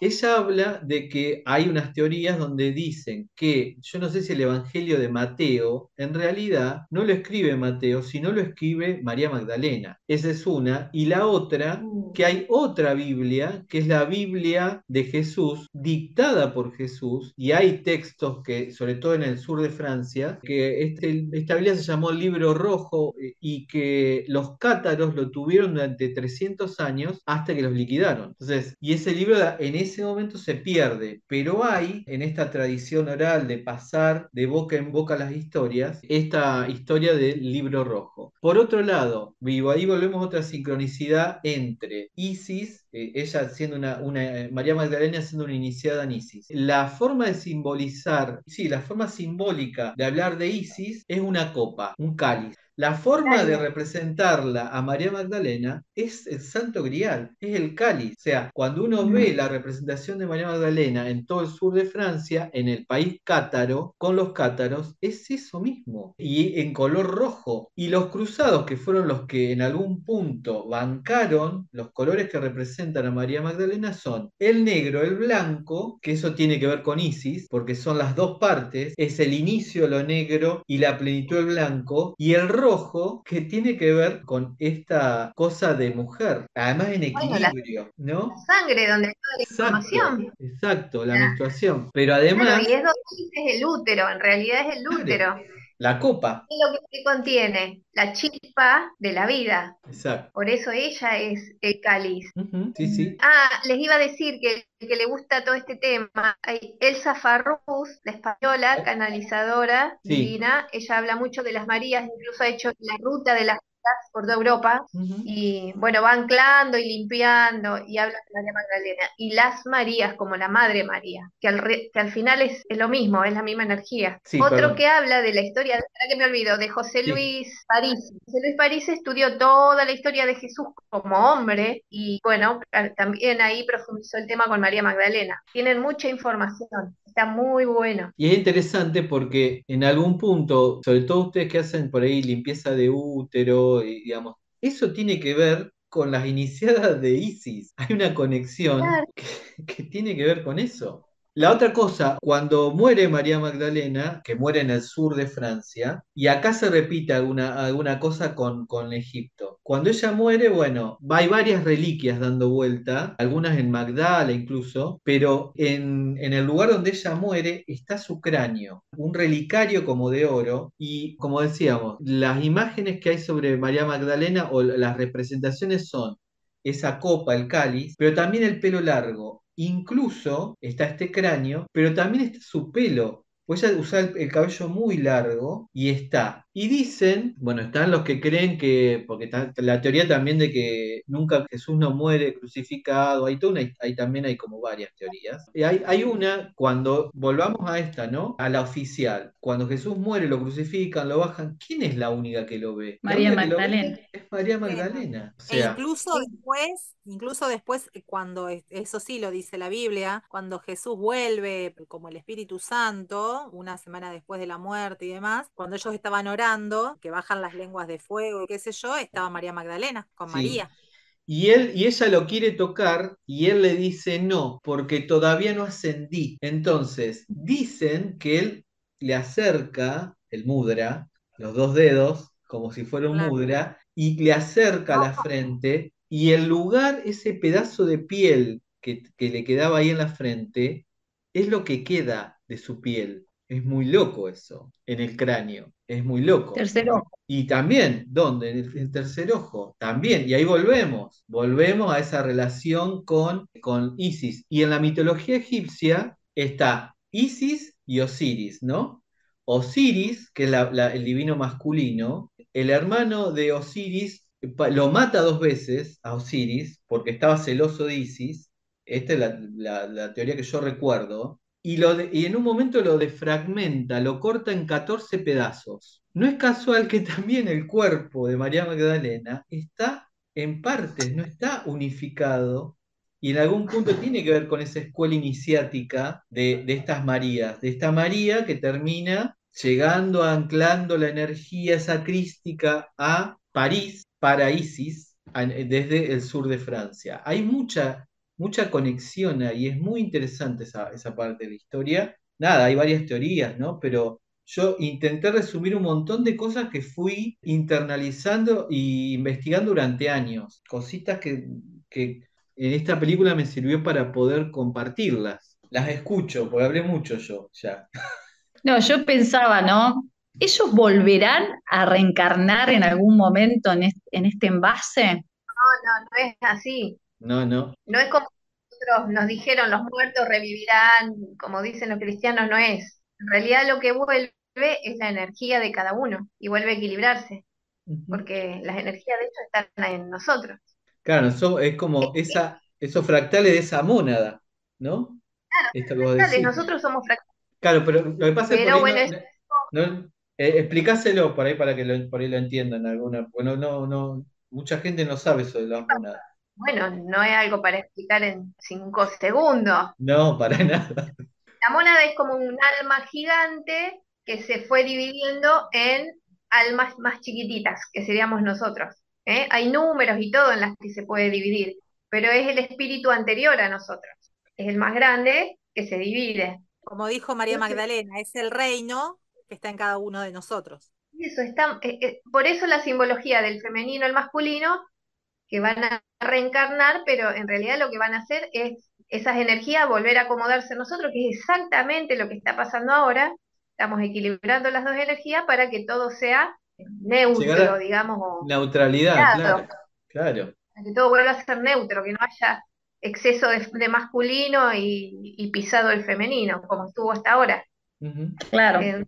Ella habla de que hay unas teorías donde dicen que, yo no sé si el Evangelio de Mateo, en realidad no lo escribe Mateo, sino lo escribe María Magdalena. Esa es una. Y la otra, que hay otra Biblia, que es la Biblia de Jesús, dictada por Jesús, y hay textos que, sobre todo en el sur de Francia, que esta Biblia se llamó Libro Rojo y que los cátaros lo tuvieron durante 300 años hasta que los liquidaron. Entonces, y ese libro en ese momento se pierde, pero hay en esta tradición oral de pasar de boca en boca las historias, esta historia del Libro Rojo. Por otro lado, vivo, ahí volvemos a otra sincronicidad entre Isis, ella siendo María Magdalena siendo una iniciada en Isis. La forma de simbolizar, sí, la forma simbólica de hablar de Isis es una copa, un cáliz. La forma de representarla a María Magdalena es el Santo Grial, es el cáliz. O sea, cuando uno ve la representación de María Magdalena en todo el sur de Francia, en el país cátaro, con los cátaros, es eso mismo. Y en color rojo. Y los cruzados, que fueron los que en algún punto bancaron los colores que representan a María Magdalena, son el negro, el blanco, que eso tiene que ver con Isis, porque son las dos partes, es el inicio lo negro y la plenitud del blanco, y el rojo, que tiene que ver con esta cosa de mujer, además en Bueno, la equilibrio, ¿no? sangre donde toda la Exacto, información. exacto, la Ah, menstruación. Pero claro, además, y es donde dice el útero, en realidad es el claro, útero. la copa, ¿Qué es lo que contiene? La chispa de la vida. exacto. Por eso ella es el cáliz. Ujú, sí, sí. Ah, les iba a decir que el que le gusta todo este tema, hay Elsa Farrús, la española, canalizadora Sí. divina, ella habla mucho de las Marías, incluso ha hecho la ruta de las por toda Europa, Ujú. y bueno, va anclando y limpiando, y habla de María Magdalena, y las Marías, como la Madre María, que al final es lo mismo, es la misma energía. Sí, Otro perdón. que habla de la historia, ahora que me olvido, de José Sí. Luis París. José Luis París estudió toda la historia de Jesús como hombre, y bueno, también ahí profundizó el tema con María Magdalena. Tienen mucha información, está muy bueno. Y es interesante porque en algún punto, sobre todo ustedes que hacen por ahí limpieza de útero, y, digamos, eso tiene que ver con las iniciadas de Isis. Hay una conexión Claro. que tiene que ver con eso. La otra cosa, cuando muere María Magdalena, que muere en el sur de Francia, y acá se repite alguna cosa con Egipto. Cuando ella muere, bueno, hay varias reliquias dando vuelta, algunas en Magdala incluso, pero en el lugar donde ella muere está su cráneo, un relicario como de oro, y como decíamos, las imágenes que hay sobre María Magdalena o las representaciones son esa copa, el cáliz, pero también el pelo largo. Incluso está este cráneo, pero también está su pelo. Pues ella usaba el cabello muy largo y está Y dicen, bueno, están los que creen que, porque está la teoría también de que nunca Jesús no muere crucificado, hay también hay como varias teorías. Y hay una, cuando volvamos a esta, ¿no? A la oficial, cuando Jesús muere, lo crucifican, lo bajan, ¿quién es la única que lo ve? La María única que lo Magdalena. ve es María Magdalena. Magdalena. O E sea, incluso después, cuando, eso sí lo dice la Biblia, cuando Jesús vuelve como el Espíritu Santo, una semana después de la muerte y demás, cuando ellos estaban orando, que bajan las lenguas de fuego y qué sé yo, estaba María Magdalena con sí. María. Y ella lo quiere tocar y él le dice no, porque todavía no ascendí. Entonces, dicen que él le acerca el mudra, los dos dedos, como si fuera un Claro. mudra, y le acerca la frente y el lugar, ese pedazo de piel que le quedaba ahí en la frente, es lo que queda de su piel. Es muy loco eso, en el cráneo. Es muy loco. Tercero, Y también, ¿dónde? En el tercer ojo, también. Y ahí volvemos a esa relación con Isis. Y en la mitología egipcia está Isis y Osiris, ¿no? Osiris, que es el divino masculino, el hermano de Osiris lo mata dos veces a Osiris porque estaba celoso de Isis. Esta es la teoría que yo recuerdo. Y en un momento lo defragmenta, lo corta en 14 pedazos. No es casual que también el cuerpo de María Magdalena está en partes, no está unificado, y en algún punto tiene que ver con esa escuela iniciática de estas Marías, de esta María que termina llegando, anclando la energía sacrística a París para Isis desde el sur de Francia. Hay mucha conexión ahí, es muy interesante esa parte de la historia. Nada, hay varias teorías, ¿no? Pero yo intenté resumir un montón de cosas que fui internalizando e investigando durante años, cositas que en esta película me sirvió para poder compartirlas. Las escucho, porque hablé mucho yo ya. no, yo pensaba, ¿no? ¿Ellos volverán a reencarnar en algún momento en este envase? No, no es así. No, no. No es como nosotros nos dijeron los muertos revivirán, como dicen los cristianos, no es. En realidad lo que vuelve es la energía de cada uno y vuelve a equilibrarse, Ujú. porque las energías de ellos están en nosotros. Claro, es como esos fractales de esa mónada, ¿no? Claro, Esto que vos fractales, decís. nosotros somos fractales, Claro, pero lo que pasa es por pero ahí bueno, es, explicáselo por ahí para que por ahí lo entiendan alguna. Bueno, mucha gente no sabe eso de las monadas. bueno, no es algo para explicar en 5 segundos. No, para nada. La mónada es como un alma gigante que se fue dividiendo en almas más chiquititas, que seríamos nosotros. ¿Eh? Hay números y todo en las que se puede dividir, pero es el espíritu anterior a nosotros. Es el más grande que se divide. Como dijo María Entonces, Magdalena, es el reino que está en cada uno de nosotros. eso está, por eso la simbología del femenino al masculino, que van a reencarnar, pero en realidad lo que van a hacer es esas energías volver a acomodarse en nosotros, que es exactamente lo que está pasando ahora. Estamos equilibrando las dos energías para que todo sea Llegar neutro, a digamos, o neutralidad, equilibrado, claro. Claro. para que todo vuelva a ser neutro, que no haya exceso de masculino y pisado el femenino, como estuvo hasta ahora. Ujú. Claro. Eh,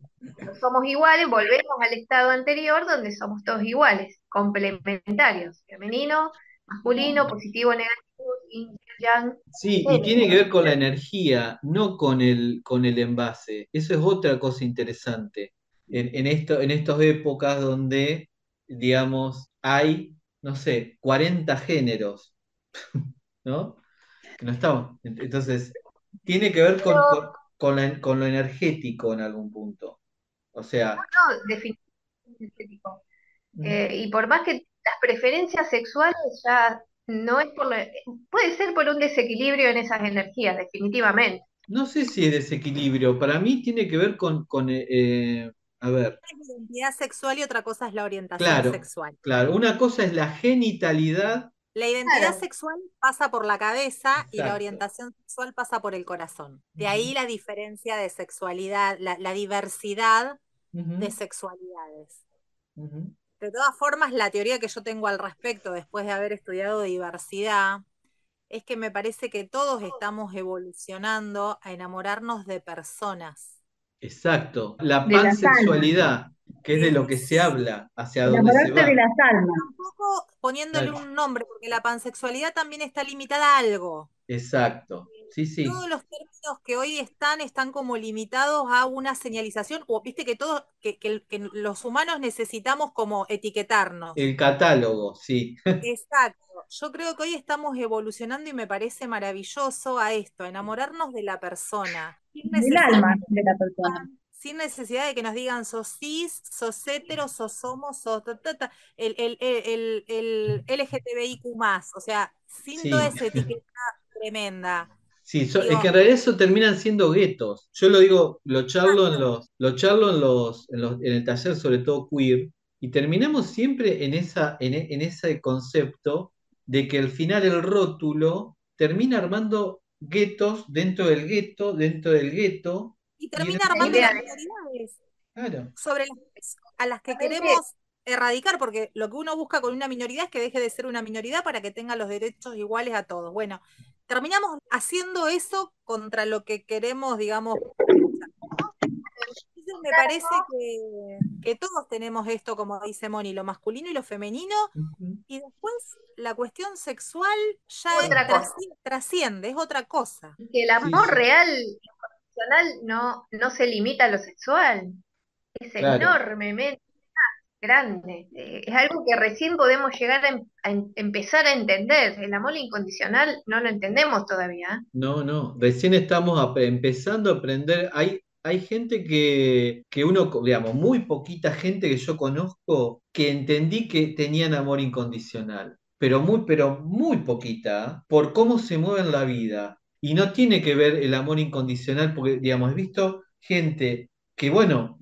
Somos iguales, volvemos al estado anterior donde somos todos iguales, complementarios, femenino, masculino, positivo, negativo, yin, yang, Sí, y todo. tiene que ver con la energía, no con el envase. Eso es otra cosa interesante. En estas épocas donde, digamos, hay, no sé, 40 géneros, ¿no? Que no estamos. Entonces, tiene que ver con, Pero con, con con lo energético en algún punto. O sea, no, definitivamente estético. ujú. Y por más que las preferencias sexuales ya no es puede ser por un desequilibrio en esas energías, definitivamente. No sé si es desequilibrio. Para mí tiene que ver a ver. Una es la identidad sexual y otra cosa es la orientación Claro, sexual. claro. Una cosa es la genitalidad. La identidad Claro, sexual pasa por la cabeza y la Exacto. orientación sexual pasa por el corazón. De Ujú, ahí la diferencia de sexualidad, la diversidad de ujú, sexualidades. ujú. De todas formas, la teoría que yo tengo al respecto, después de haber estudiado diversidad, es que me parece que todos estamos evolucionando a enamorarnos de personas. Exacto. La de las almas, pansexualidad, que es de lo que se Sí, habla, hacia dónde se enamorarse de va. las almas. tampoco poniéndole Claro. un nombre, porque la pansexualidad también está limitada a algo. Exacto. Sí, sí. Todos los términos que hoy están como limitados a una señalización, o viste que todos, que los humanos necesitamos como etiquetarnos. El catálogo, sí. Exacto. Yo creo que hoy estamos evolucionando y me parece maravilloso a esto, a enamorarnos de la persona, Del alma de la persona. sin necesidad de que nos digan sos cis, sos hetero, sos homo, sos el LGTBIQ más, o sea, sin toda Sí. esa etiqueta tremenda. Sí, es Digo, que en realidad eso terminan siendo guetos. Yo lo digo, lo charlo en el taller, sobre todo queer, y terminamos siempre en ese concepto de que al final el rótulo termina armando guetos dentro del gueto, y y termina La armando idea las de minoridades claro, sobre a las que realmente, queremos erradicar, porque lo que uno busca con una minoridad es que deje de ser una minoridad para que tenga los derechos iguales a todos. Bueno, terminamos haciendo eso contra lo que queremos, digamos, luchar. Entonces me parece que todos tenemos esto, como dice Moni, lo masculino y lo femenino, ujú, y después la cuestión sexual ya sí, otra cosa, trasciende, es otra cosa. que el sí, amor sí, real emocional no se limita a lo sexual, es claro. enormemente grande. Es algo que recién podemos llegar a empezar a entender. El amor incondicional no lo entendemos todavía. No, no, recién estamos empezando a aprender. Hay gente digamos, muy poquita gente que yo conozco que entendí que tenían amor incondicional, pero muy poquita, por cómo se mueve en la vida. Y no tiene que ver el amor incondicional, porque, digamos, he visto gente que, bueno,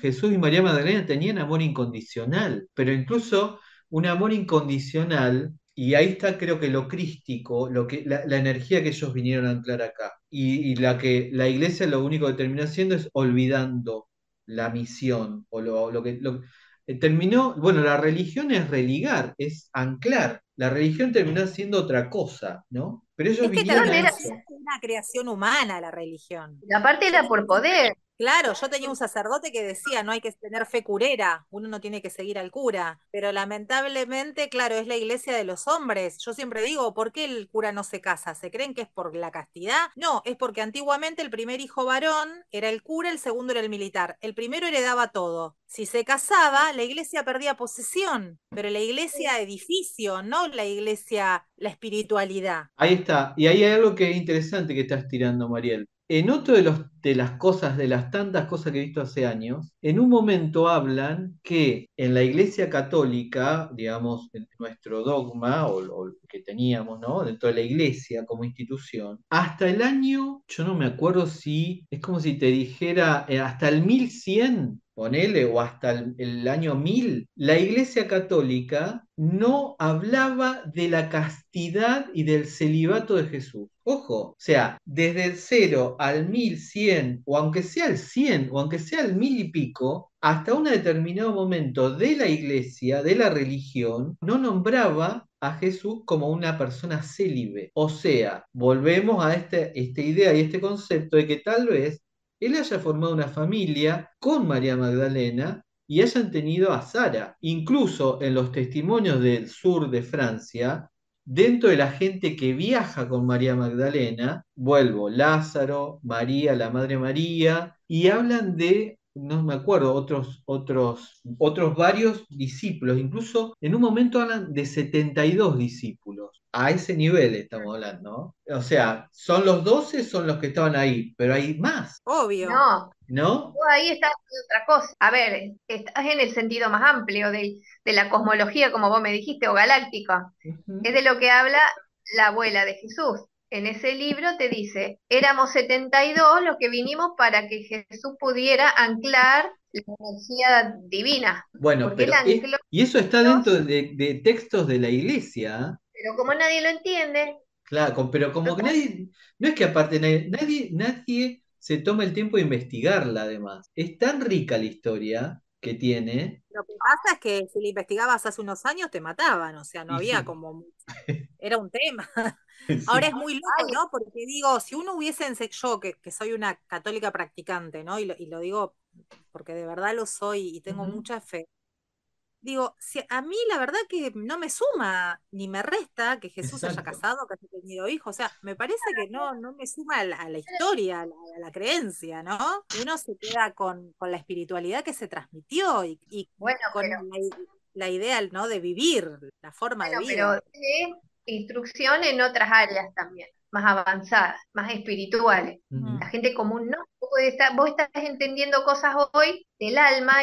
Jesús y María Magdalena tenían amor incondicional, pero incluso un amor incondicional. Y ahí está, creo que lo crístico, la energía que ellos vinieron a anclar acá. Y la que la iglesia lo único que terminó haciendo es olvidando la misión. Terminó, bueno, la religión es religar, es anclar. La religión terminó siendo otra cosa, ¿no? Pero ellos Es que vinieron Religión a terminó era, eso. siendo una creación humana la religión. aparte Yo era por poder. Claro, yo tenía un sacerdote que decía, no hay que tener fe curera, uno no tiene que seguir al cura, pero lamentablemente, claro, es la iglesia de los hombres. Yo siempre digo, ¿por qué el cura no se casa? ¿Se creen que es por la castidad? No, es porque antiguamente el primer hijo varón era el cura, el segundo era el militar. El primero heredaba todo. Si se casaba, la iglesia perdía posesión, pero la iglesia edificio, no la iglesia, la espiritualidad. Ahí está. Y ahí hay algo que es interesante que estás tirando, Mariel. En otro de las cosas, de las tantas cosas que he visto hace años, en un momento hablan que en la Iglesia Católica, digamos, en nuestro dogma o lo que teníamos, ¿no? Dentro de la Iglesia como institución, hasta el año, yo no me acuerdo si, es como si te dijera, hasta el 1100 ponele, o hasta el año 1000 la Iglesia Católica no hablaba de la castidad y del celibato de Jesús. Ojo, o sea, desde el 0 al 1100, o aunque sea el 100, o aunque sea el 1000 y pico, hasta un determinado momento de la iglesia, de la religión, no nombraba a Jesús como una persona célibe. O sea, volvemos a esta idea y este concepto de que tal vez él haya formado una familia con María Magdalena y hayan tenido a Sara. Incluso en los testimonios del sur de Francia, dentro de la gente que viaja con María Magdalena, vuelvo, Lázaro, María, la Madre María, y hablan de, no me acuerdo, otros varios discípulos. Incluso en un momento hablan de 72 discípulos. A ese nivel estamos hablando, ¿no? O sea, son los 12, son los que estaban ahí, pero hay más, Obvio. No, ¿no? vos ahí estás haciendo otra cosa. A ver, estás en el sentido más amplio de la cosmología, como vos me dijiste, o galáctica. Ujú. Es de lo que habla la abuela de Jesús. En ese libro te dice, éramos 72 los que vinimos para que Jesús pudiera anclar la energía divina, Bueno, porque él ancló, y eso está dentro de textos de la iglesia, ¿ah? pero como nadie lo entiende, Claro, pero como que nadie, no es que aparte nadie se toma el tiempo de investigarla además. Es tan rica la historia que tiene. Lo que pasa es que si lo investigabas hace unos años te mataban, o sea, no Y había sí, como era un tema. Ahora sí. es muy loco, ¿no? Porque digo, si uno hubiese, yo que soy una católica practicante, ¿no? Y lo digo porque de verdad lo soy y tengo Ujú. mucha fe. Digo, si a mí la verdad que no me suma ni me resta que Jesús se haya Exacto. casado, que haya tenido hijos, o sea, me parece que no me suma a la historia, a la creencia, ¿no? Uno se queda con la espiritualidad que se transmitió y Bueno, con pero la idea, ¿no? De vivir, la forma de Bueno, vida. pero tiene instrucción en otras áreas también, más avanzadas, más espirituales. Ujú. La gente común no. Vos estás entendiendo cosas hoy del alma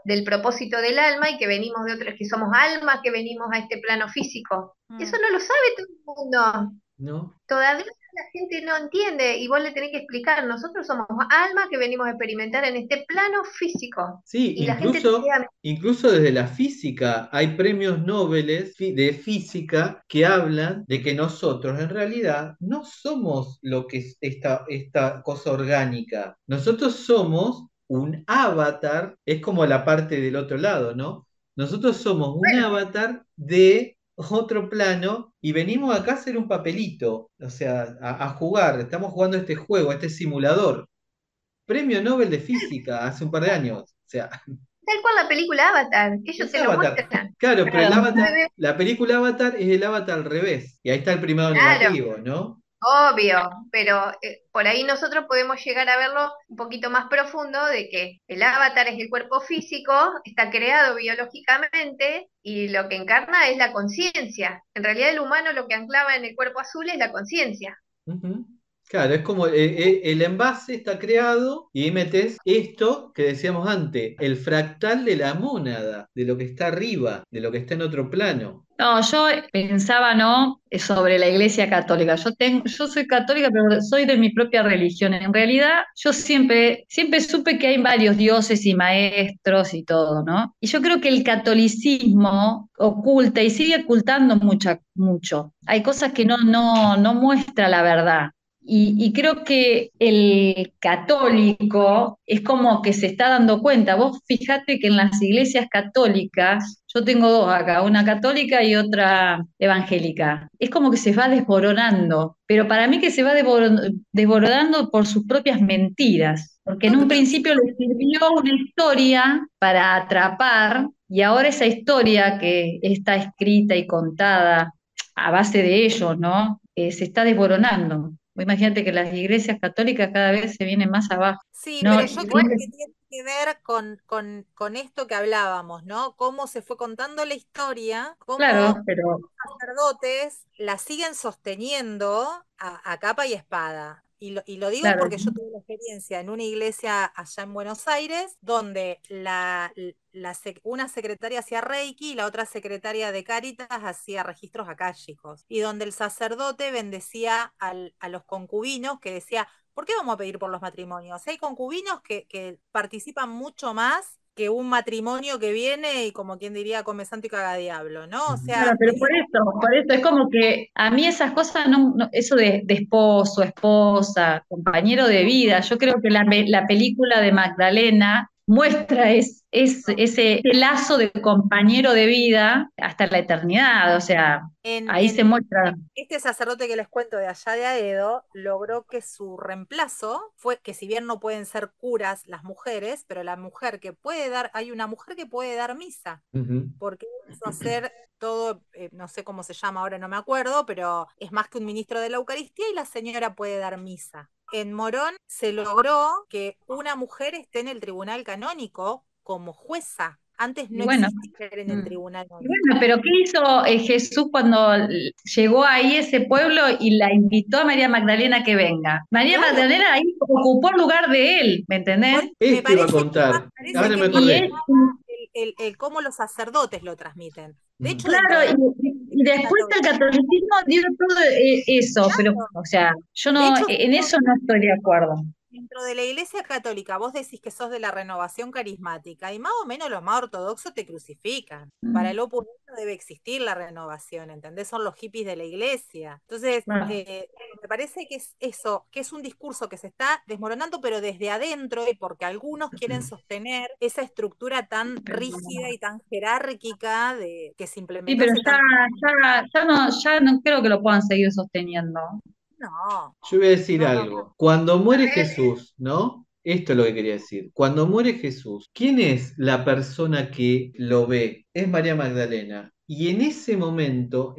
del propósito del alma y que venimos de otros, que somos almas, que venimos a este plano físico. Eso Mm. no lo sabe todo el mundo. ¿No? Todavía la gente no entiende y vos le tenés que explicar, nosotros somos almas que venimos a experimentar en este plano físico. Sí, Y la gente te queda, incluso desde la física hay premios Nobel de física que hablan de que nosotros en realidad no somos lo que es esta cosa orgánica. Nosotros somos un avatar, es como la parte del otro lado, ¿no? Nosotros somos un bueno, avatar de otro plano y venimos acá a hacer un papelito, o sea, a jugar, estamos jugando este juego, este simulador. Premio Nobel de Física hace un par de años. O sea, tal cual la película Avatar, que ellos es te lo Avatar. muestran. Claro, pero el Claro. Avatar, la película Avatar es el Avatar al revés. Y ahí está el primado Claro, negativo, ¿no? obvio, pero por ahí nosotros podemos llegar a verlo un poquito más profundo de que el avatar es el cuerpo físico, está creado biológicamente y lo que encarna es la conciencia. En realidad el humano lo que anclaba en el cuerpo azul es la conciencia. Ujú. Claro, es como el envase está creado y ahí metes esto que decíamos antes, el fractal de la mónada, de lo que está arriba, de lo que está en otro plano. No, yo pensaba, ¿no? Sobre la Iglesia Católica. Yo soy católica, pero soy de mi propia religión. En realidad, yo siempre supe que hay varios dioses y maestros y todo, ¿no? Y yo creo que el catolicismo oculta y sigue ocultando mucho. Hay cosas que no muestra la verdad. Y creo que el católico es como que se está dando cuenta. Vos fíjate que en las iglesias católicas, yo tengo dos acá, una católica y otra evangélica. Es como que se va desboronando, pero para mí que se va desboronando por sus propias mentiras, porque en Yo un creo principio le sirvió una historia para atrapar y ahora esa historia que está escrita y contada a base de ellos, ¿no? Se está desboronando. Vos imagínate que las iglesias católicas cada vez se vienen más abajo. sí, No, pero yo creo Bueno, que tiene que ver con esto que hablábamos, ¿no? Cómo se fue contando la historia, claro, cómo pero sacerdotes la siguen sosteniendo a capa y espada. Y lo digo claro, porque yo tuve la experiencia en una iglesia allá en Buenos Aires, donde una secretaria hacía Reiki y la otra secretaria de Cáritas hacía registros akáshicos. Y donde el sacerdote bendecía a los concubinos, que decía, ¿por qué vamos a pedir por los matrimonios? Hay concubinos que participan mucho más que un matrimonio que viene y como quien diría come santo y caga diablo, ¿no? O claro, sea, pero por eso es como que a mí esas cosas, eso de esposo, esposa, compañero de vida, yo creo que la película de Magdalena muestra ese lazo de compañero de vida hasta la eternidad, o sea, en, ahí se en muestra. este sacerdote que les cuento de allá de Aedo logró que su reemplazo fue que si bien no pueden ser curas las mujeres, pero la mujer que puede dar, hay una mujer que puede dar misa, Ujú. porque hizo hacer todo, no sé cómo se llama ahora, no me acuerdo, pero es más que un ministro de la Eucaristía y la señora puede dar misa. En Morón se logró que una mujer esté en el tribunal canónico como jueza. Antes Y no bueno, existía mujer en el mm. tribunal Y canónico. bueno, pero ¿qué hizo Jesús cuando llegó ahí a ese pueblo y la invitó a María Magdalena a que venga? María Claro, Magdalena ahí ocupó el lugar de él, ¿me entendés? me Esto iba a parece que contar. parece Ahora que me es más Y que acordé. él, nada el cómo los sacerdotes lo transmiten. De Ujú. hecho, dentro claro, de la y Iglesia después el Católica, catolicismo dio todo eso, pero, claro, o sea, yo de no, hecho, en eso no estoy de acuerdo. dentro de la Iglesia Católica, vos decís que sos de la renovación carismática y más o menos los más ortodoxos te crucifican. Para Mm, el Opus Dei no debe existir la renovación, ¿entendés? Son los hippies de la Iglesia. Entonces, claro. me parece que es eso, que es un discurso que se está desmoronando, pero desde adentro, y porque algunos quieren sostener esa estructura tan rígida y tan jerárquica que se implementó Sí, pero hace tanto. ya no creo que lo puedan seguir sosteniendo. No, Yo voy a decir no, no. algo. Cuando muere Jesús, ¿no? Esto es lo que quería decir. Cuando muere Jesús, ¿quién es la persona que lo ve? Es María Magdalena. Y en ese momento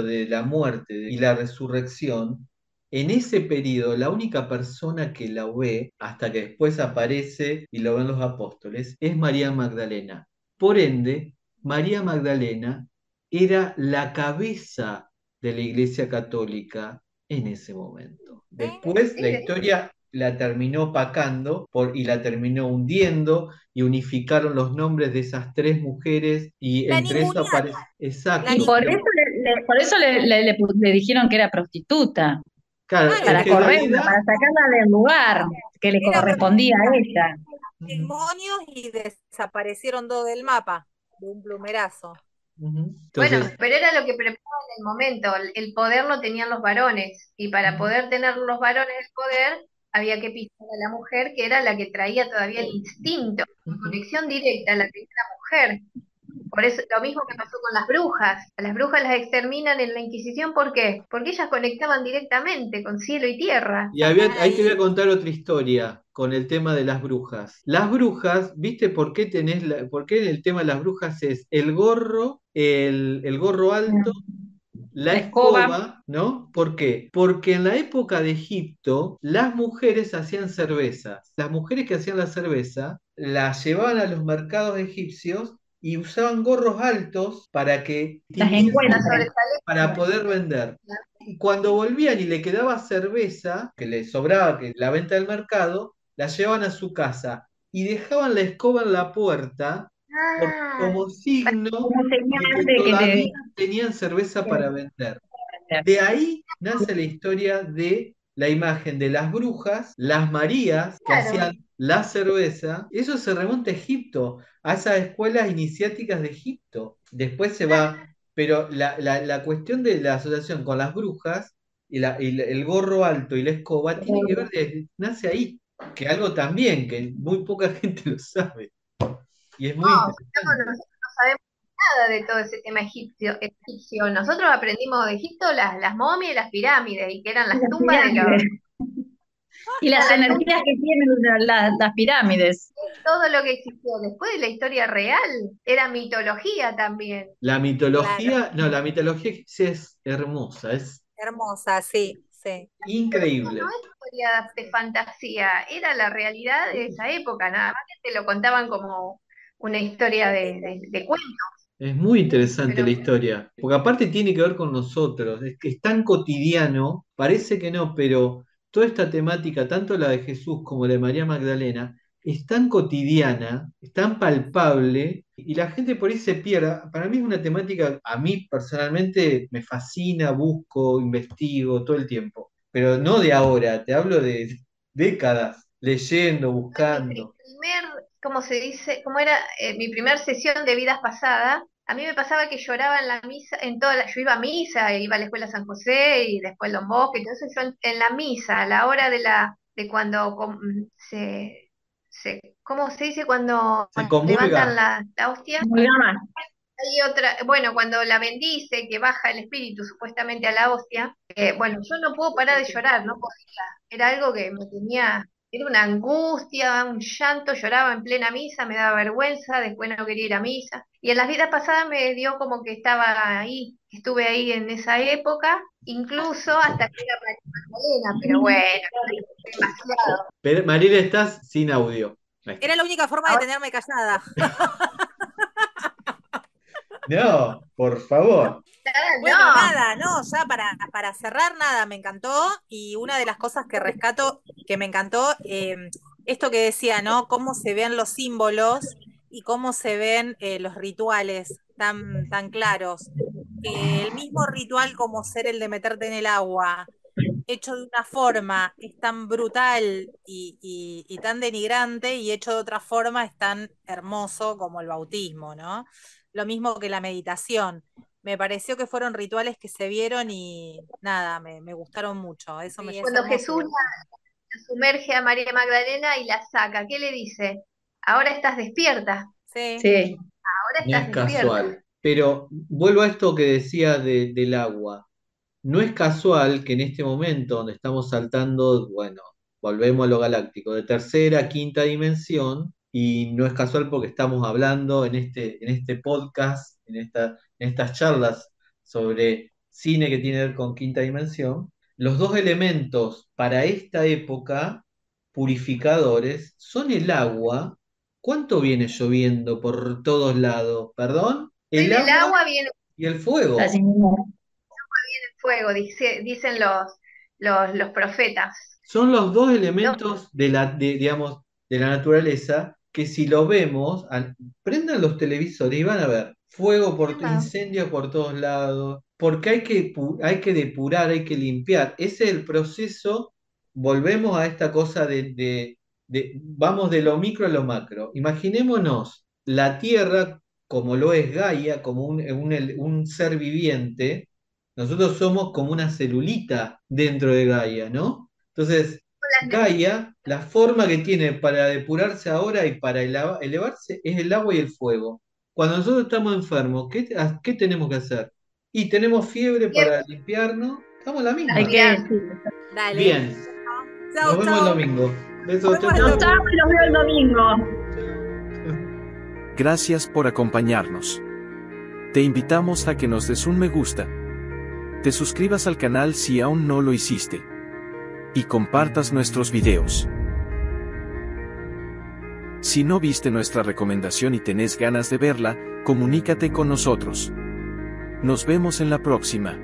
de la muerte y la resurrección, en ese periodo, la única persona que la ve, hasta que después aparece y lo ven los apóstoles, es María Magdalena. Por ende, María Magdalena era la cabeza de la Iglesia Católica en ese momento. Sí, Después la Sí, historia la terminó opacando y la terminó hundiendo y unificaron los nombres de esas tres mujeres y la entre eso ningunearon, aparece, la exacto, Y por eso ningunearon. por eso le dijeron que era prostituta, claro, Claro, es para que en porque correrla, realidad, para sacarla del lugar que le era correspondía a prostituta, ella. ujú, demonios y desaparecieron dos del mapa de un plumerazo. ujú. bueno, Entonces, pero era lo que preparaba en el momento. El poder lo tenían los varones, y para ujú, poder tener los varones el poder, había que pisar a la mujer, que era la que traía todavía el instinto, la ujú. conexión directa, la tenía la mujer. Por eso, lo mismo que pasó con las brujas. A las brujas las exterminan en la Inquisición, ¿por qué? Porque ellas conectaban directamente con cielo y tierra. Y ahí te voy a Ahí, contar otra historia con el tema de las brujas. Las brujas, ¿viste por qué por qué el tema de las brujas es el gorro, el gorro alto, la La escoba, escoba, ¿no? ¿Por qué? Porque en la época de Egipto las mujeres hacían cervezas. Las mujeres que hacían la cerveza las llevaban a los mercados egipcios y usaban gorros altos para que las Para tindiesen, encuentran. sobresalir. para poder vender. Y cuando volvían y le quedaba cerveza, que le sobraba que la venta del mercado, la llevaban a su casa y dejaban la escoba en la puerta Ah, como signo Como de señal que de que todavía tenían cerveza para vender. De ahí nace la historia de la imagen de las brujas, las Marías que claro. hacían la cerveza. Eso se remonta a Egipto, a esas escuelas iniciáticas de Egipto. Después se va, pero la cuestión de la asociación con las brujas el gorro alto y la escoba tiene que ver, nace ahí, que algo también que muy poca gente lo sabe. Y es No, muy estamos, interesante. nosotros no sabemos nada de todo ese tema egipcio. Nosotros aprendimos de Egipto las momias y las pirámides, y que eran Y las las tumbas de los, pirámides. Y las eran las energías tumbas que tienen las pirámides. de todo lo que existió. Después de la historia real, era mitología también. La claro, mitología, no, la mitología egipcia es hermosa, es hermosa, sí, sí. increíble. No es historia de fantasía, era la realidad de esa época, nada más que te lo contaban como una historia de cuento. Es muy interesante Pero la historia, porque aparte tiene que ver con nosotros, es que es tan cotidiano, parece que no, pero toda esta temática, tanto la de Jesús como la de María Magdalena, es tan cotidiana, es tan palpable, y la gente por ahí se pierde. Para mí es una temática, a mí personalmente me fascina, busco, investigo todo el tiempo, pero no de ahora, te hablo de décadas, leyendo, en mi buscando. ¿cómo se dice? ¿Cómo era? Mi primer sesión de vidas pasadas, a mí me pasaba que lloraba en la misa, yo iba a misa, iba a la escuela San José y después Don Bosco, entonces yo en la misa, a la hora de cuando ¿cómo se dice? Cuando Se levantan comulga. la hostia, Muy gama. hay otra, bueno, cuando la bendice, que baja el espíritu supuestamente a la hostia, bueno, yo no puedo parar de llorar, no podía, era algo que me tenía, era una angustia, un llanto, lloraba en plena misa, me daba vergüenza, después no quería ir a misa, y en las vidas pasadas me dio como que estaba ahí, estuve ahí en esa época, incluso hasta que era María Magdalena, pero bueno, demasiado. Pero, Mariela, estás sin audio. Ahí está. Era la única forma de Ahora, tenerme callada. No, por favor. Bueno, no, nada, no, ya para cerrar, nada, me encantó. Y una de las cosas que rescato, que me encantó, esto que decía, ¿no? Cómo se ven los símbolos y cómo se ven los rituales tan claros. Que el mismo ritual como ser el de meterte en el agua, hecho de una forma es tan brutal y tan denigrante, y hecho de otra forma es tan hermoso como el bautismo, ¿no? Lo mismo que la meditación. me pareció que fueron rituales que se vieron y nada, me gustaron mucho. Eso me Cuando Jesús la sumerge a María Magdalena y la saca, ¿qué le dice? Ahora estás despierta, Sí. Sí, ahora No estás es despierta. casual. Pero vuelvo a esto que decía del agua. No es casual que en este momento donde estamos saltando, bueno, volvemos a lo galáctico, de tercera, quinta dimensión, y no es casual porque estamos hablando en este podcast, en estas charlas sobre cine que tiene que ver con quinta dimensión, los dos elementos para esta época purificadores son el agua. ¿Cuánto viene lloviendo por todos lados? ¿Perdón? El Del agua agua viene y el fuego. así mismo. el fuego, dicen los profetas, Son los dos ¿no? elementos digamos, de la naturaleza que si lo vemos, prendan los televisores y van a ver fuego incendios por todos lados, porque hay que depurar, hay que limpiar. Ese es el proceso, volvemos a esta cosa vamos de lo micro a lo macro. Imaginémonos la Tierra como lo es Gaia, como un ser viviente. Nosotros somos como una celulita dentro de Gaia, ¿no? Entonces, Gaia, la forma que tiene para depurarse ahora y para elevarse es el agua y el fuego. Cuando nosotros estamos enfermos, ¿qué tenemos que hacer? Y tenemos fiebre para limpiarnos, estamos en la misma. Hay que, sí. Dale. Bien, Chau, nos vemos el chau. domingo. Besos, Nos chau, vemos chau. el Chao, y los veo el domingo. Gracias por acompañarnos. Te invitamos a que nos des un me gusta, te suscribas al canal si aún no lo hiciste, y compartas nuestros videos. Si no viste nuestra recomendación y tenés ganas de verla, comunícate con nosotros. Nos vemos en la próxima.